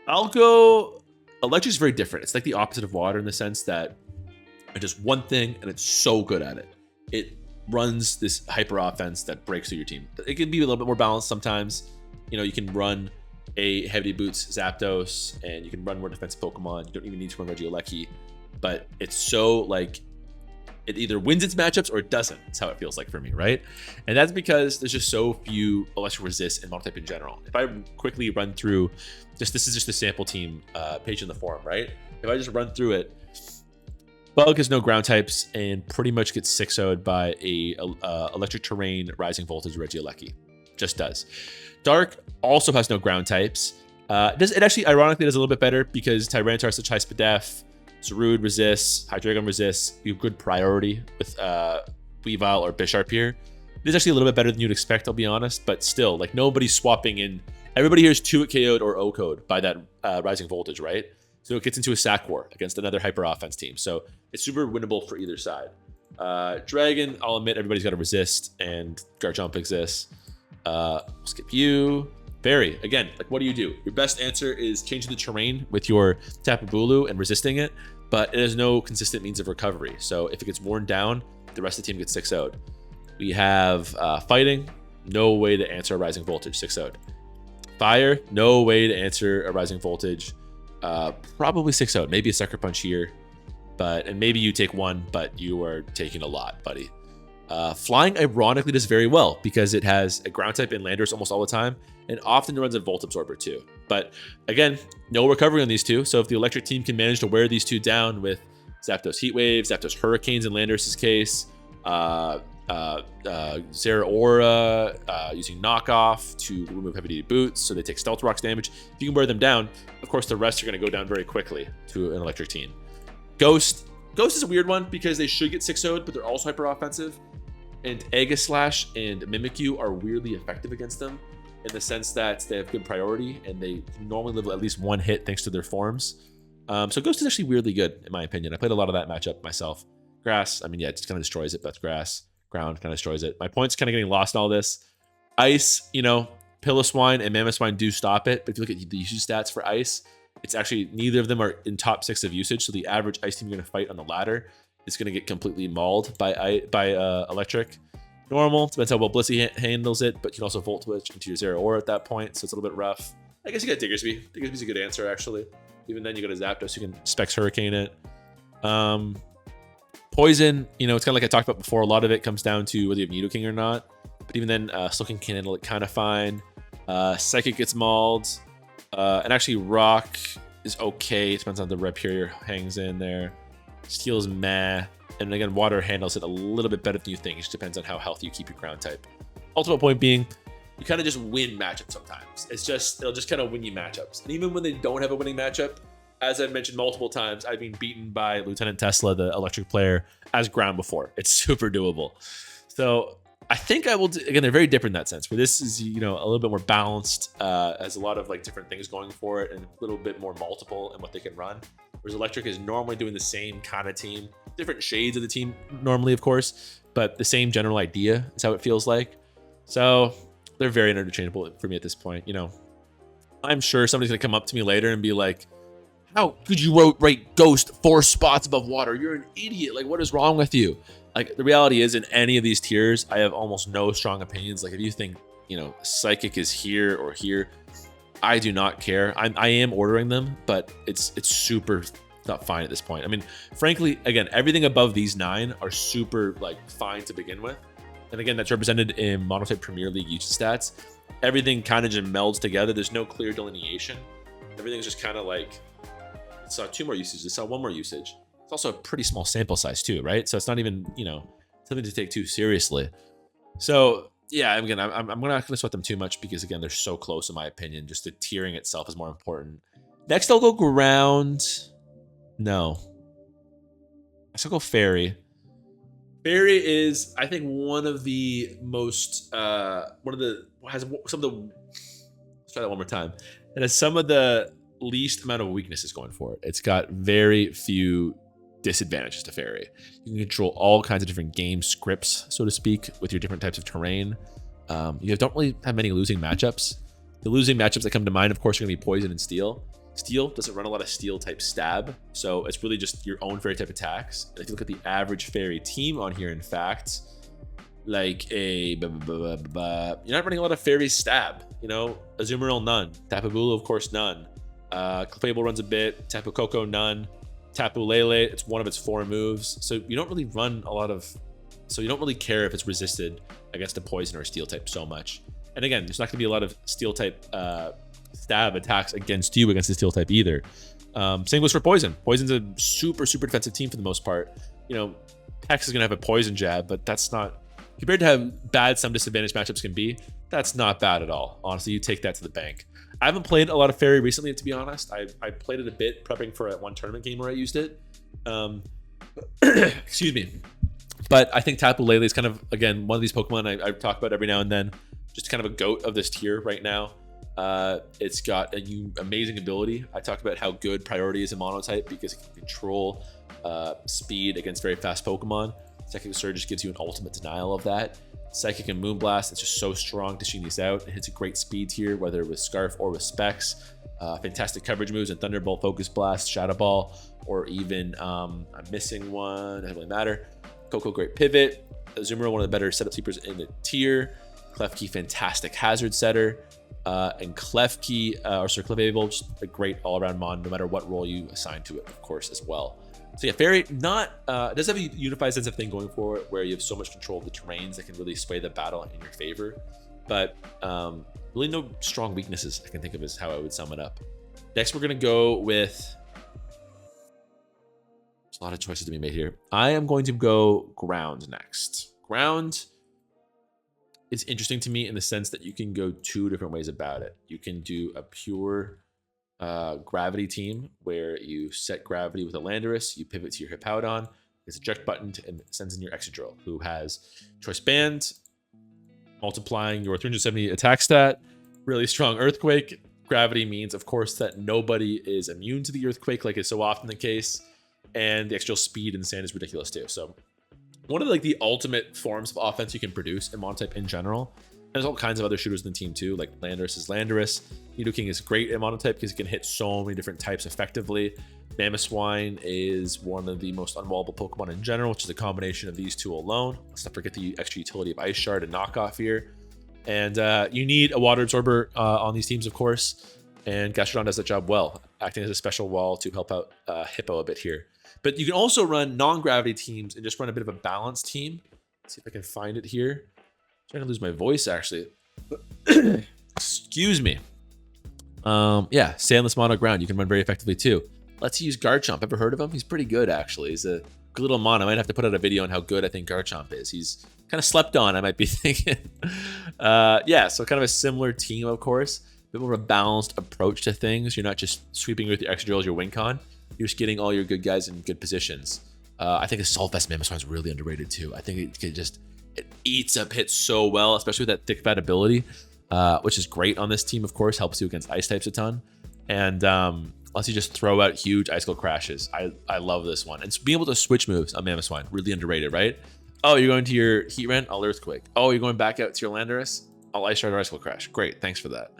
I'll go... Electric's very different. It's like the opposite of Water in the sense that it does one thing and it's so good at it. It runs this hyper offense that breaks through your team. It can be a little bit more balanced sometimes. You can run a Heavy Boots Zapdos and you can run more defensive Pokemon. You don't even need to run Regieleki. But it's so like... It either wins its matchups or it doesn't. That's how it feels like for me, right? And that's because there's just so few electric resists in Monotype in general. If I quickly run through, this is just the sample team page in the forum, right? If I just run through it, Bug has no ground types and pretty much gets 6-0'd by a electric terrain rising voltage Regieleki. Just does. Dark also has no ground types. It actually ironically does a little bit better because Tyranitar has such high speed def, Zarude resists, Hydreigon resists. You have good priority with Weavile or Bisharp here. It is actually a little bit better than you'd expect, I'll be honest, but still, like, nobody's swapping in. Everybody here is 2 KO'd or O-code by that Rising Voltage, right? So it gets into a sack war against another hyper offense team. So it's super winnable for either side. Dragon, I'll admit everybody's got to resist, and Garchomp exists. Skip you. Fairy, again, like, what do? Your best answer is changing the terrain with your Tapu Bulu and resisting it, but it has no consistent means of recovery. So if it gets worn down, the rest of the team gets 6-0'd. We have Fighting, no way to answer a Rising Voltage, 6-0'd. Fire, no way to answer a Rising Voltage, probably 6-0'd. Maybe a Sucker Punch here, and maybe you take one, but you are taking a lot, buddy. Flying, ironically, does very well because it has a ground type in Landorus almost all the time, and often runs a Volt Absorber too. But again, no recovery on these two. So if the electric team can manage to wear these two down with Zapdos Heat Waves, Zapdos Hurricanes in Landorus' case, Zeraora using Knockoff to remove heavy duty boots so they take Stealth Rocks damage. If you can wear them down, of course the rest are going to go down very quickly to an electric team. Ghost is a weird one because they should get 6-0'd, but they're also hyper offensive. And Aegislash and Mimikyu are weirdly effective against them in the sense that they have good priority and they normally live at least one hit thanks to their forms. So Ghost is actually weirdly good in my opinion. I played a lot of that matchup myself. Grass, I mean, yeah, it just kind of destroys it, but that's grass. Ground kind of destroys it. My point's kind of getting lost in all this. Ice, Piloswine and Mamoswine do stop it, but if you look at the usage stats for Ice, it's actually neither of them are in top 6 of usage, so the average Ice team you're going to fight on the ladder is going to get completely mauled by Electric. Normal, depends how well Blissey handles it, but you can also Volt Switch into your Zeraora at that point, so it's a little bit rough. I guess you got Diggersby. Diggersby's a good answer, actually. Even then, you go to Zapdos, you can Specs Hurricane it. Poison, it's kind of like I talked about before, a lot of it comes down to whether you have Nidoking or not, but even then, Slowking can handle it kind of fine. Psychic gets mauled, and actually Rock is okay. It depends on the Rhyperior hangs in there. Steel is meh. And again, Water handles it a little bit better than you think. It just depends on how healthy you keep your ground type. Ultimate point being, you kind of just win matchups sometimes. It'll just kind of win you matchups. And even when they don't have a winning matchup, as I've mentioned multiple times, I've been beaten by Lieutenant Tesla, the electric player, as ground before. It's super doable. So I think I will do, again, they're very different in that sense, where this is, a little bit more balanced, has a lot of different things going for it and a little bit more multiple in what they can run. Whereas electric is normally doing the same kind of team, different shades of the team normally, of course, but the same general idea is how it feels like. So they're very interchangeable for me at this point. I'm sure somebody's gonna come up to me later and be like, how could you rate Ghost 4 spots above Water? You're an idiot. Like, what is wrong with you? Like, the reality is, in any of these tiers, I have almost no strong opinions. Like, if you think, Psychic is here or here, I do not care. I am ordering them, but it's super not fine at this point. I mean, frankly, again, everything above these 9 are super, fine to begin with. And again, that's represented in Monotype Premier League usage stats. Everything kind of just melds together. There's no clear delineation. Everything's just kind of like, it saw 2 more usage, it saw 1 more usage. It's also a pretty small sample size too, right? So it's not even, something to take too seriously. So yeah, again, I'm not going to sweat them too much because again, they're so close in my opinion. Just the tiering itself is more important. Next, I'll go ground. No. I still go Fairy. Fairy is, I think, one of the most, let's try that one more time. It has some of the least amount of weaknesses going for it. It's got very few disadvantages to Fairy. You can control all kinds of different game scripts, so to speak, with your different types of terrain. You don't really have many losing matchups. The losing matchups that come to mind, of course, are going to be Poison and Steel. Steel doesn't run a lot of Steel type stab, so it's really just your own Fairy type attacks. And if you look at the average Fairy team on here, in fact, you're not running a lot of Fairy stab. Azumarill, none. Tapu Bulu, of course, none. Clefable runs a bit. Tapu Koko, none. Tapu Lele, it's one of its 4 moves. So you don't really run a lot of... So you don't really care if it's resisted against a Poison or a Steel type so much. And again, there's not going to be a lot of Steel type stab attacks against you against the Steel type either. Same goes for Poison. Poison's a super, super defensive team for the most part. Pex is going to have a Poison jab, but that's not compared to how bad some disadvantaged matchups can be, that's not bad at all. Honestly, you take that to the bank. I haven't played a lot of Fairy recently, to be honest. I played it a bit prepping for one tournament game where I used it. Excuse me. But I think Tapu Lele is kind of, again, one of these Pokemon I talk about every now and then. Just kind of a GOAT of this tier right now. It's got an amazing ability. I talked about how good Priority is in Monotype because it can control speed against very fast Pokemon. Psychic Surge just gives you an ultimate denial of that. Psychic and Moonblast, it's just so strong to sheen these out. It hits a great speed here, whether with Scarf or with Specs. Fantastic coverage moves and Thunderbolt, Focus Blast, Shadow Ball, or even I'm missing one, doesn't really matter. Coco, great pivot. Azumarill, one of the better setup sweepers in the tier. Klefki, fantastic hazard setter. And Klefki, Clefable, just a great all-around mon, no matter what role you assign to it, of course, as well. So yeah, Fairy, it does have a unified sense of thing going for it, where you have so much control of the terrains that can really sway the battle in your favor. But really no strong weaknesses I can think of is how I would sum it up. Next, we're going to go with... There's a lot of choices to be made here. I am going to go Ground next. Ground is interesting to me in the sense that you can go two different ways about it. You can do a pure gravity team where you set gravity with a Landorus, you pivot to your Hippowdon, it's a eject button and it sends in your Excadrill, who has Choice Band, multiplying your 370 attack stat, really strong Earthquake. Gravity means, of course, that nobody is immune to the Earthquake like is so often the case, and the Excadrill speed in Sand is ridiculous too. So one of the ultimate forms of offense you can produce in Monotype in general. There's all kinds of other shooters in the team too, like Landorus is Landorus. Nidoking is great in Monotype because it can hit so many different types effectively. Mamoswine is one of the most unwallable Pokemon in general, which is a combination of these two alone. Let's not forget the extra utility of Ice Shard and Knockoff here. And you need a Water Absorber on these teams, of course. And Gastrodon does that job well, acting as a special wall to help out Hippo a bit here. But you can also run non-gravity teams and just run a bit of a balanced team. Let's see if I can find it here. I'm trying to lose my voice, actually. Excuse me. Yeah, Sandless Mono Ground. You can run very effectively, too. Let's use Garchomp. Ever heard of him? He's pretty good, actually. He's a good little mon. I might have to put out a video on how good I think Garchomp is. He's kind of slept on, I might be thinking. Yeah, so kind of a similar team, of course. A bit more of a balanced approach to things. You're not just sweeping with your Excadrill as your win con. You're just getting all your good guys in good positions. I think the Solfest Mamoswine is really underrated, too. I think it eats up hits so well, especially with that thick fat ability, which is great on this team, of course, helps you against ice types a ton. And lets you just throw out huge Icicle Crashes. I love this one. And being able to switch moves on Mamoswine, really underrated, right? Oh, you're going to your Heatran? I'll Earthquake. Oh, you're going back out to your Landorus? I'll Ice Shard or Icicle Crash. Great, thanks for that.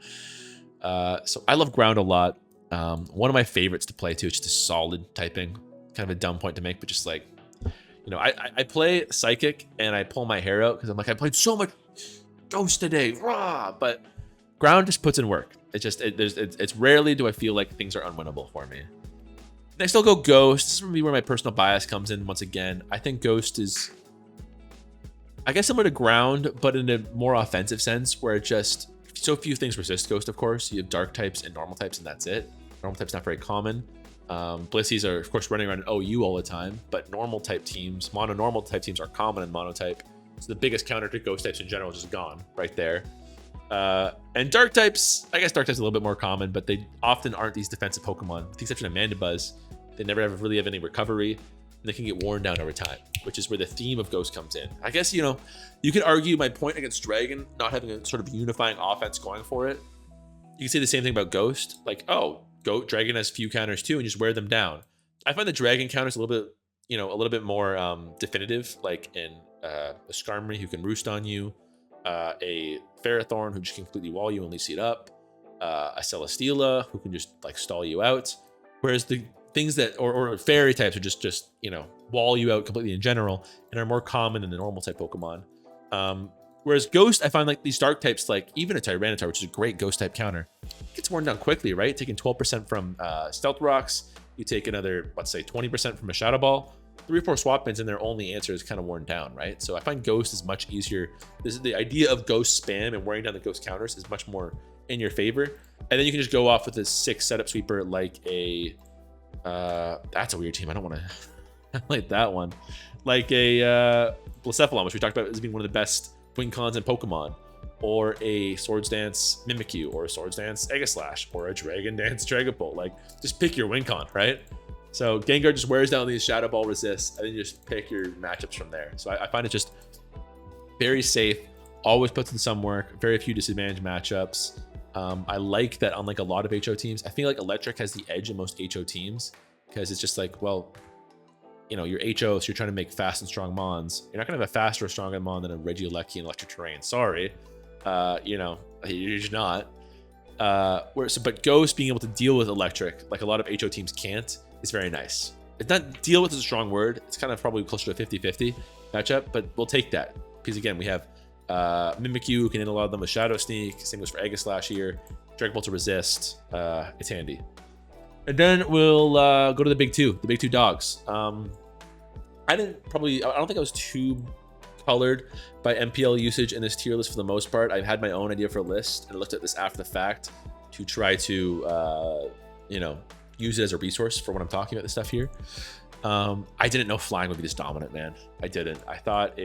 So I love Ground a lot. One of my favorites to play, too, is just a solid typing. Kind of a dumb point to make, but just like, you know, I play Psychic and I pull my hair out because I'm like, I played so much Ghost today, rah! But Ground just puts in work. It's rarely do I feel like things are unwinnable for me. Next, I'll go Ghost. This is maybe where my personal bias comes in once again. I think Ghost is, I guess, similar to Ground, but in a more offensive sense, where it just so few things resist Ghost. Of course, you have Dark types and Normal types, and that's it. Normal types not very common. Blissies are, of course, running around in OU all the time, but normal type teams, mono-normal type teams are common in Monotype. So the biggest counter to Ghost types in general is just gone right there. And Dark types, I guess Dark types are a little bit more common, but they often aren't these defensive Pokemon. With the exception of Mandibuzz, they never really have any recovery, and they can get worn down over time, which is where the theme of Ghost comes in. I guess, you know, you could argue my point against Dragon not having a sort of unifying offense going for it. You can say the same thing about Ghost. Like, oh, Dragon has few counters too, and just wear them down. I find the Dragon counters a little bit, you know, a little bit more definitive, like in a Skarmory who can roost on you, a Ferrothorn who just can completely wall you and lease it up, a Celesteela who can just like stall you out. Whereas the things that, or Fairy types are just, you know, wall you out completely in general and are more common in the normal type Pokemon. Whereas Ghost, I find like these Dark types, like even a Tyranitar, which is a great Ghost type counter, gets worn down quickly, right? Taking 12% from Stealth Rocks, you take another, let's say 20% from a Shadow Ball. 3 or 4 swap bins and their only answer is kind of worn down, right? So I find Ghost is much easier. This is the idea of Ghost spam and wearing down the Ghost counters is much more in your favor. And then you can just go off with a 6 setup sweeper like a, that's a weird team. I don't want to like that one. Like a Blacephalon, which we talked about as being one of the best wing cons in Pokemon, or a Swords Dance Mimikyu, or a Swords Dance Aegislash, or a Dragon Dance Dragapult. Like, just pick your win con, right? So Gengar just wears down these Shadow Ball resists, and then you just pick your matchups from there. So I find it just very safe, always puts in some work, very few disadvantage matchups. I like that unlike a lot of HO teams, I feel like Electric has the edge in most HO teams, because it's just like, well, you know, you're HO, so you're trying to make fast and strong Mons. You're not going to have a faster or stronger Mon than a Regieleki in Electric Terrain. Sorry. You know, you're just not. But Ghost being able to deal with Electric, like a lot of HO teams can't, is very nice. It's not deal with is a strong word. It's kind of probably closer to a 50-50 matchup, but we'll take that. Because again, we have Mimikyu who can hit a lot of them with Shadow Sneak. Same goes for Aegislash here. Dragapult to resist. It's handy. And then we'll go to the big two dogs. I don't think I was too colored by MPL usage in this tier list for the most part. I've had my own idea for a list and I looked at this after the fact to try to, you know, use it as a resource for when I'm talking about this stuff here. I didn't know flying would be this dominant, man. I didn't. I thought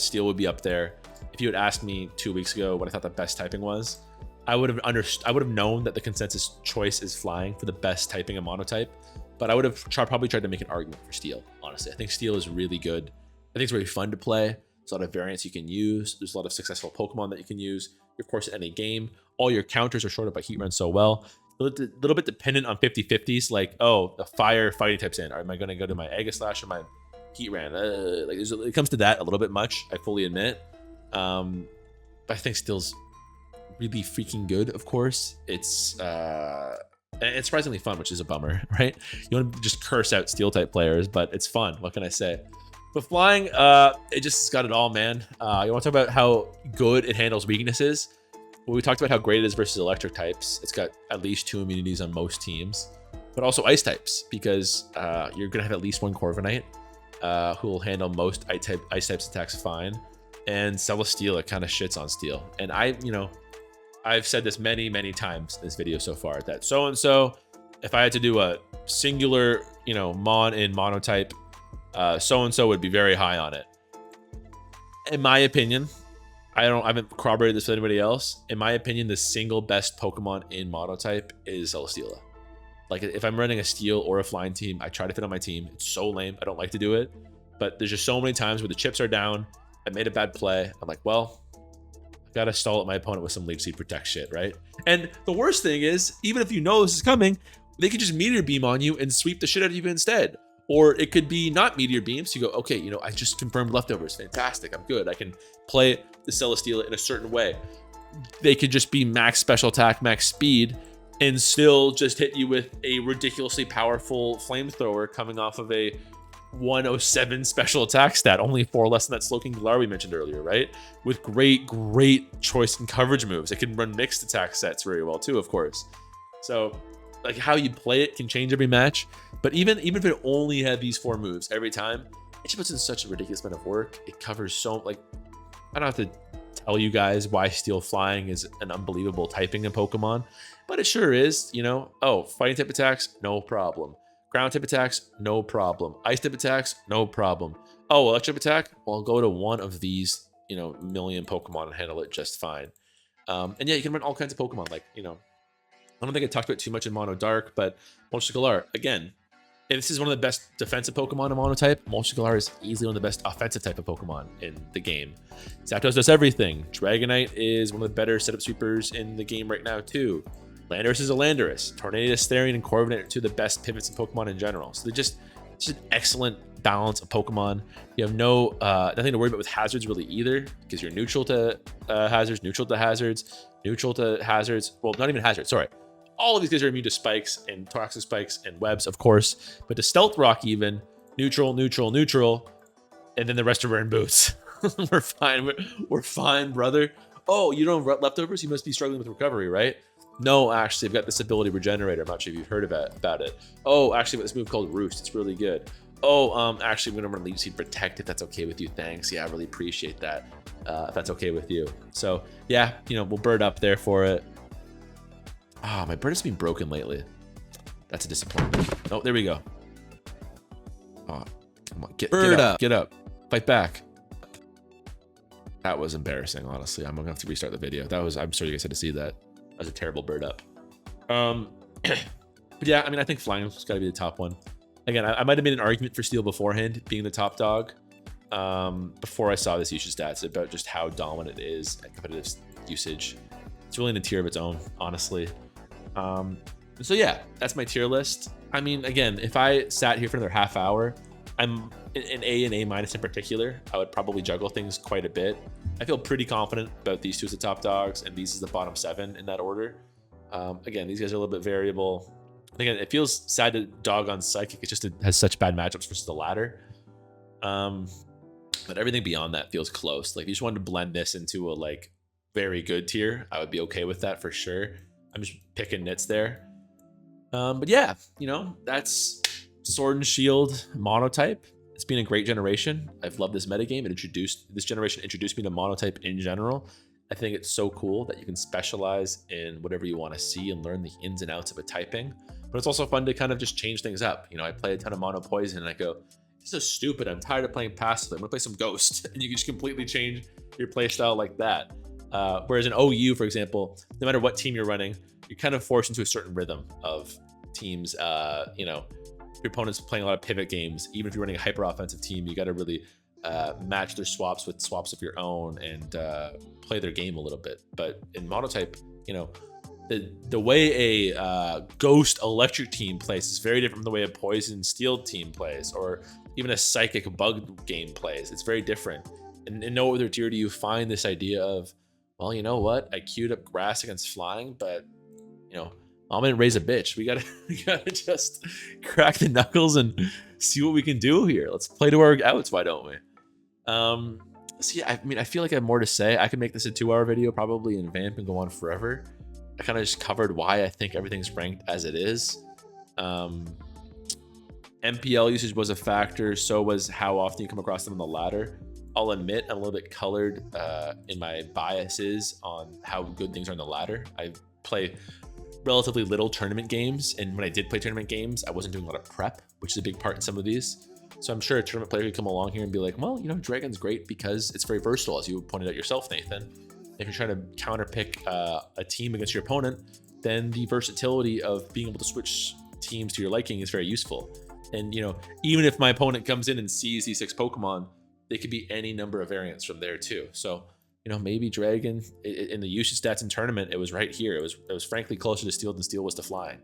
steel would be up there. If you had asked me 2 weeks ago what I thought the best typing was, I would have known that the consensus choice is flying for the best typing in Monotype, but I would have probably tried to make an argument for steel. Honestly, I think steel is really good. I think it's very fun to play. There's a lot of variants you can use. There's a lot of successful Pokemon that you can use. Of course, in any game, all your counters are shorted by Heat Run so well. A little bit dependent on 50-50s, like, oh, the fire fighting types in. Am I going to go to my Aegislash or my Heat Ran? Like, it comes to that a little bit much, I fully admit. But I think Steel's really freaking good, of course. It's surprisingly fun, which is a bummer, right? You want to just curse out Steel type players, but it's fun. What can I say? But flying, it just got it all, man. You want to talk about how good it handles weaknesses? Well, we talked about how great it is versus electric types. It's got at least 2 immunities on most teams, but also ice types, because you're going to have at least one Corviknight who will handle most ice types attacks fine. And Celesteela kind of shits on steel. And I've said this many, many times in this video so far, that so-and-so, if I had to do a singular, Mon in Monotype, so-and-so would be very high on it. In my opinion, I haven't corroborated this with anybody else. In my opinion, the single best Pokemon in Monotype is Celesteela. Like, if I'm running a Steel or a Flying team, I try to fit on my team. It's so lame. I don't like to do it. But there's just so many times where the chips are down. I made a bad play. I'm like, well, I gotta stall at my opponent with some Leaf Seed Protect shit, right? And the worst thing is, even if you know this is coming, they could just Meteor Beam on you and sweep the shit out of you instead. Or it could be not Meteor Beam, so you go, okay, I just confirmed leftovers. Fantastic, I'm good. I can play the Celesteela in a certain way. They could just be max special attack, max speed, and still just hit you with a ridiculously powerful flamethrower coming off of a 107 special attack stat, only 4 less than that Slowking Galar we mentioned earlier, right? With great choice and coverage moves. It can run mixed attack sets very well too, of course. So, like, how you play it can change every match. But even if it only had these 4 moves every time, it just puts in such a ridiculous amount of work. It covers so, like, I don't have to tell you guys why Steel Flying is an unbelievable typing in Pokemon, but it sure is. Oh, fighting type attacks, no problem. Ground type attacks, no problem. Ice type attacks, no problem. Oh, electric attack, well, I'll go to one of these, million Pokemon and handle it just fine. And yeah, you can run all kinds of Pokemon, like, I don't think I talked about it too much in Mono Dark, but Moltres, again, if this is one of the best defensive Pokemon in Monotype, Moltres is easily one of the best offensive type of Pokemon in the game. Zapdos does everything. Dragonite is one of the better setup sweepers in the game right now, too. Landorus is a Landorus. Tornadus, Therian, and Corviknight are 2 of the best pivots in Pokemon in general. So it's just an excellent balance of Pokemon. You have nothing to worry about with hazards really either, because you're neutral to hazards, neutral to hazards, neutral to hazards. Well, not even hazards, sorry. All of these guys are immune to spikes and toxic spikes and webs, of course. But to Stealth Rock even, neutral, neutral, neutral. And then the rest are wearing boots. We're fine. We're fine, brother. Oh, you don't have leftovers? You must be struggling with recovery, right? No, actually, I've got this ability Regenerator. I'm not sure if you've heard about it. Oh, actually, this move called Roost. It's really good. Oh, actually, I'm going to run Leaf Seed Protect if that's okay with you. Thanks. Yeah, I really appreciate that. If that's okay with you. So, yeah, we'll bird up there for it. Ah, my bird has been broken lately. That's a disappointment. Oh, there we go. Oh, come on. Get up. Get up. Fight back. That was embarrassing, honestly. I'm gonna have to restart the video. I'm sorry you guys had to see that. That was a terrible bird up. But yeah, I mean, I think Flying's gotta be the top one. Again, I might have made an argument for Steel beforehand, being the top dog. Before I saw this usage stats about just how dominant it is at competitive usage. It's really in a tier of its own, honestly. So yeah, that's my tier list. I mean, again, if I sat here for another half hour, I'm an A and A minus in particular. I would probably juggle things quite a bit. I feel pretty confident about these two as the top dogs, and these as the bottom 7 in that order. Again, these guys are a little bit variable. Again, it feels sad to dog on Psychic. It just has such bad matchups versus the ladder. But everything beyond that feels close. Like, if you just wanted to blend this into a like very good tier, I would be okay with that for sure. I'm just picking nits there. But yeah, you know, that's Sword and Shield Monotype. It's been a great generation. I've loved this metagame. This generation introduced me to Monotype in general. I think it's so cool that you can specialize in whatever you want to see and learn the ins and outs of a typing. But it's also fun to kind of just change things up. You know, I play a ton of Mono Poison and I go, this is stupid. I'm tired of playing passively. I'm gonna play some Ghost. And you can just completely change your play style like that. Whereas in OU, for example, no matter what team you're running, you're kind of forced into a certain rhythm of teams. You know, your opponent's playing a lot of pivot games. Even if you're running a hyper offensive team, you got to really match their swaps with swaps of your own and play their game a little bit. But in Monotype, you know, the way a Ghost electric team plays is very different from the way a Poison Steel team plays, or even a Psychic bug game plays. It's very different. And in no other tier do you find this idea of, well, you know what? I queued up Grass against Flying, but, you know, I'm gonna raise a bitch. We gotta just crack the knuckles and see what we can do here. Let's play to our outs, why don't we? So yeah, I mean, I feel like I have more to say. I could make this a 2-hour video probably and vamp and go on forever. I kind of just covered why I think everything's ranked as it is. MPL usage was a factor, so was how often you come across them on the ladder. I'll admit I'm a little bit colored in my biases on how good things are on the ladder. I play relatively little tournament games, and when I did play tournament games, I wasn't doing a lot of prep, which is a big part in some of these. So I'm sure a tournament player could come along here and be like, well, you know, Dragon's great because it's very versatile, as you pointed out yourself, Nathan. If you're trying to counterpick a team against your opponent, then the versatility of being able to switch teams to your liking is very useful. And, you know, even if my opponent comes in and sees these 6 Pokemon, they could be any number of variants from there too. So, you know, maybe Dragon in the usage stats in tournament, it was right here. It was frankly closer to Steel than Steel was to Flying.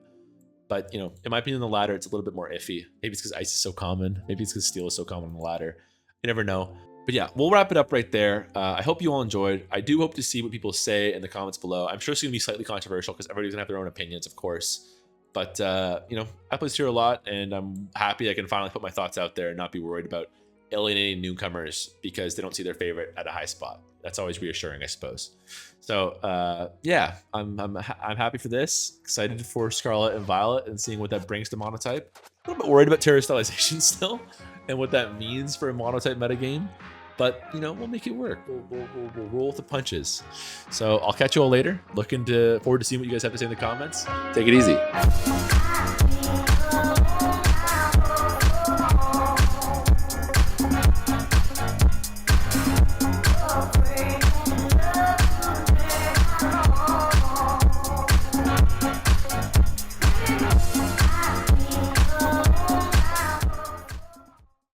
But, you know, in my opinion, the ladder, it's a little bit more iffy. Maybe it's because Ice is so common. Maybe it's because Steel is so common on the ladder. You never know. But yeah, we'll wrap it up right there. I hope you all enjoyed. I do hope to see what people say in the comments below. I'm sure it's going to be slightly controversial because everybody's going to have their own opinions, of course. But, you know, I play this here a lot, and I'm happy I can finally put my thoughts out there and not be worried about alienating newcomers because they don't see their favorite at a high spot. That's always reassuring, I suppose. So, yeah, I'm happy for this. Excited for Scarlet and Violet and seeing what that brings to Monotype. A little bit worried about Terastallization still and what that means for a Monotype metagame. But, you know, we'll make it work. We'll roll with the punches. So I'll catch you all later. Looking forward to seeing what you guys have to say in the comments. Take it easy.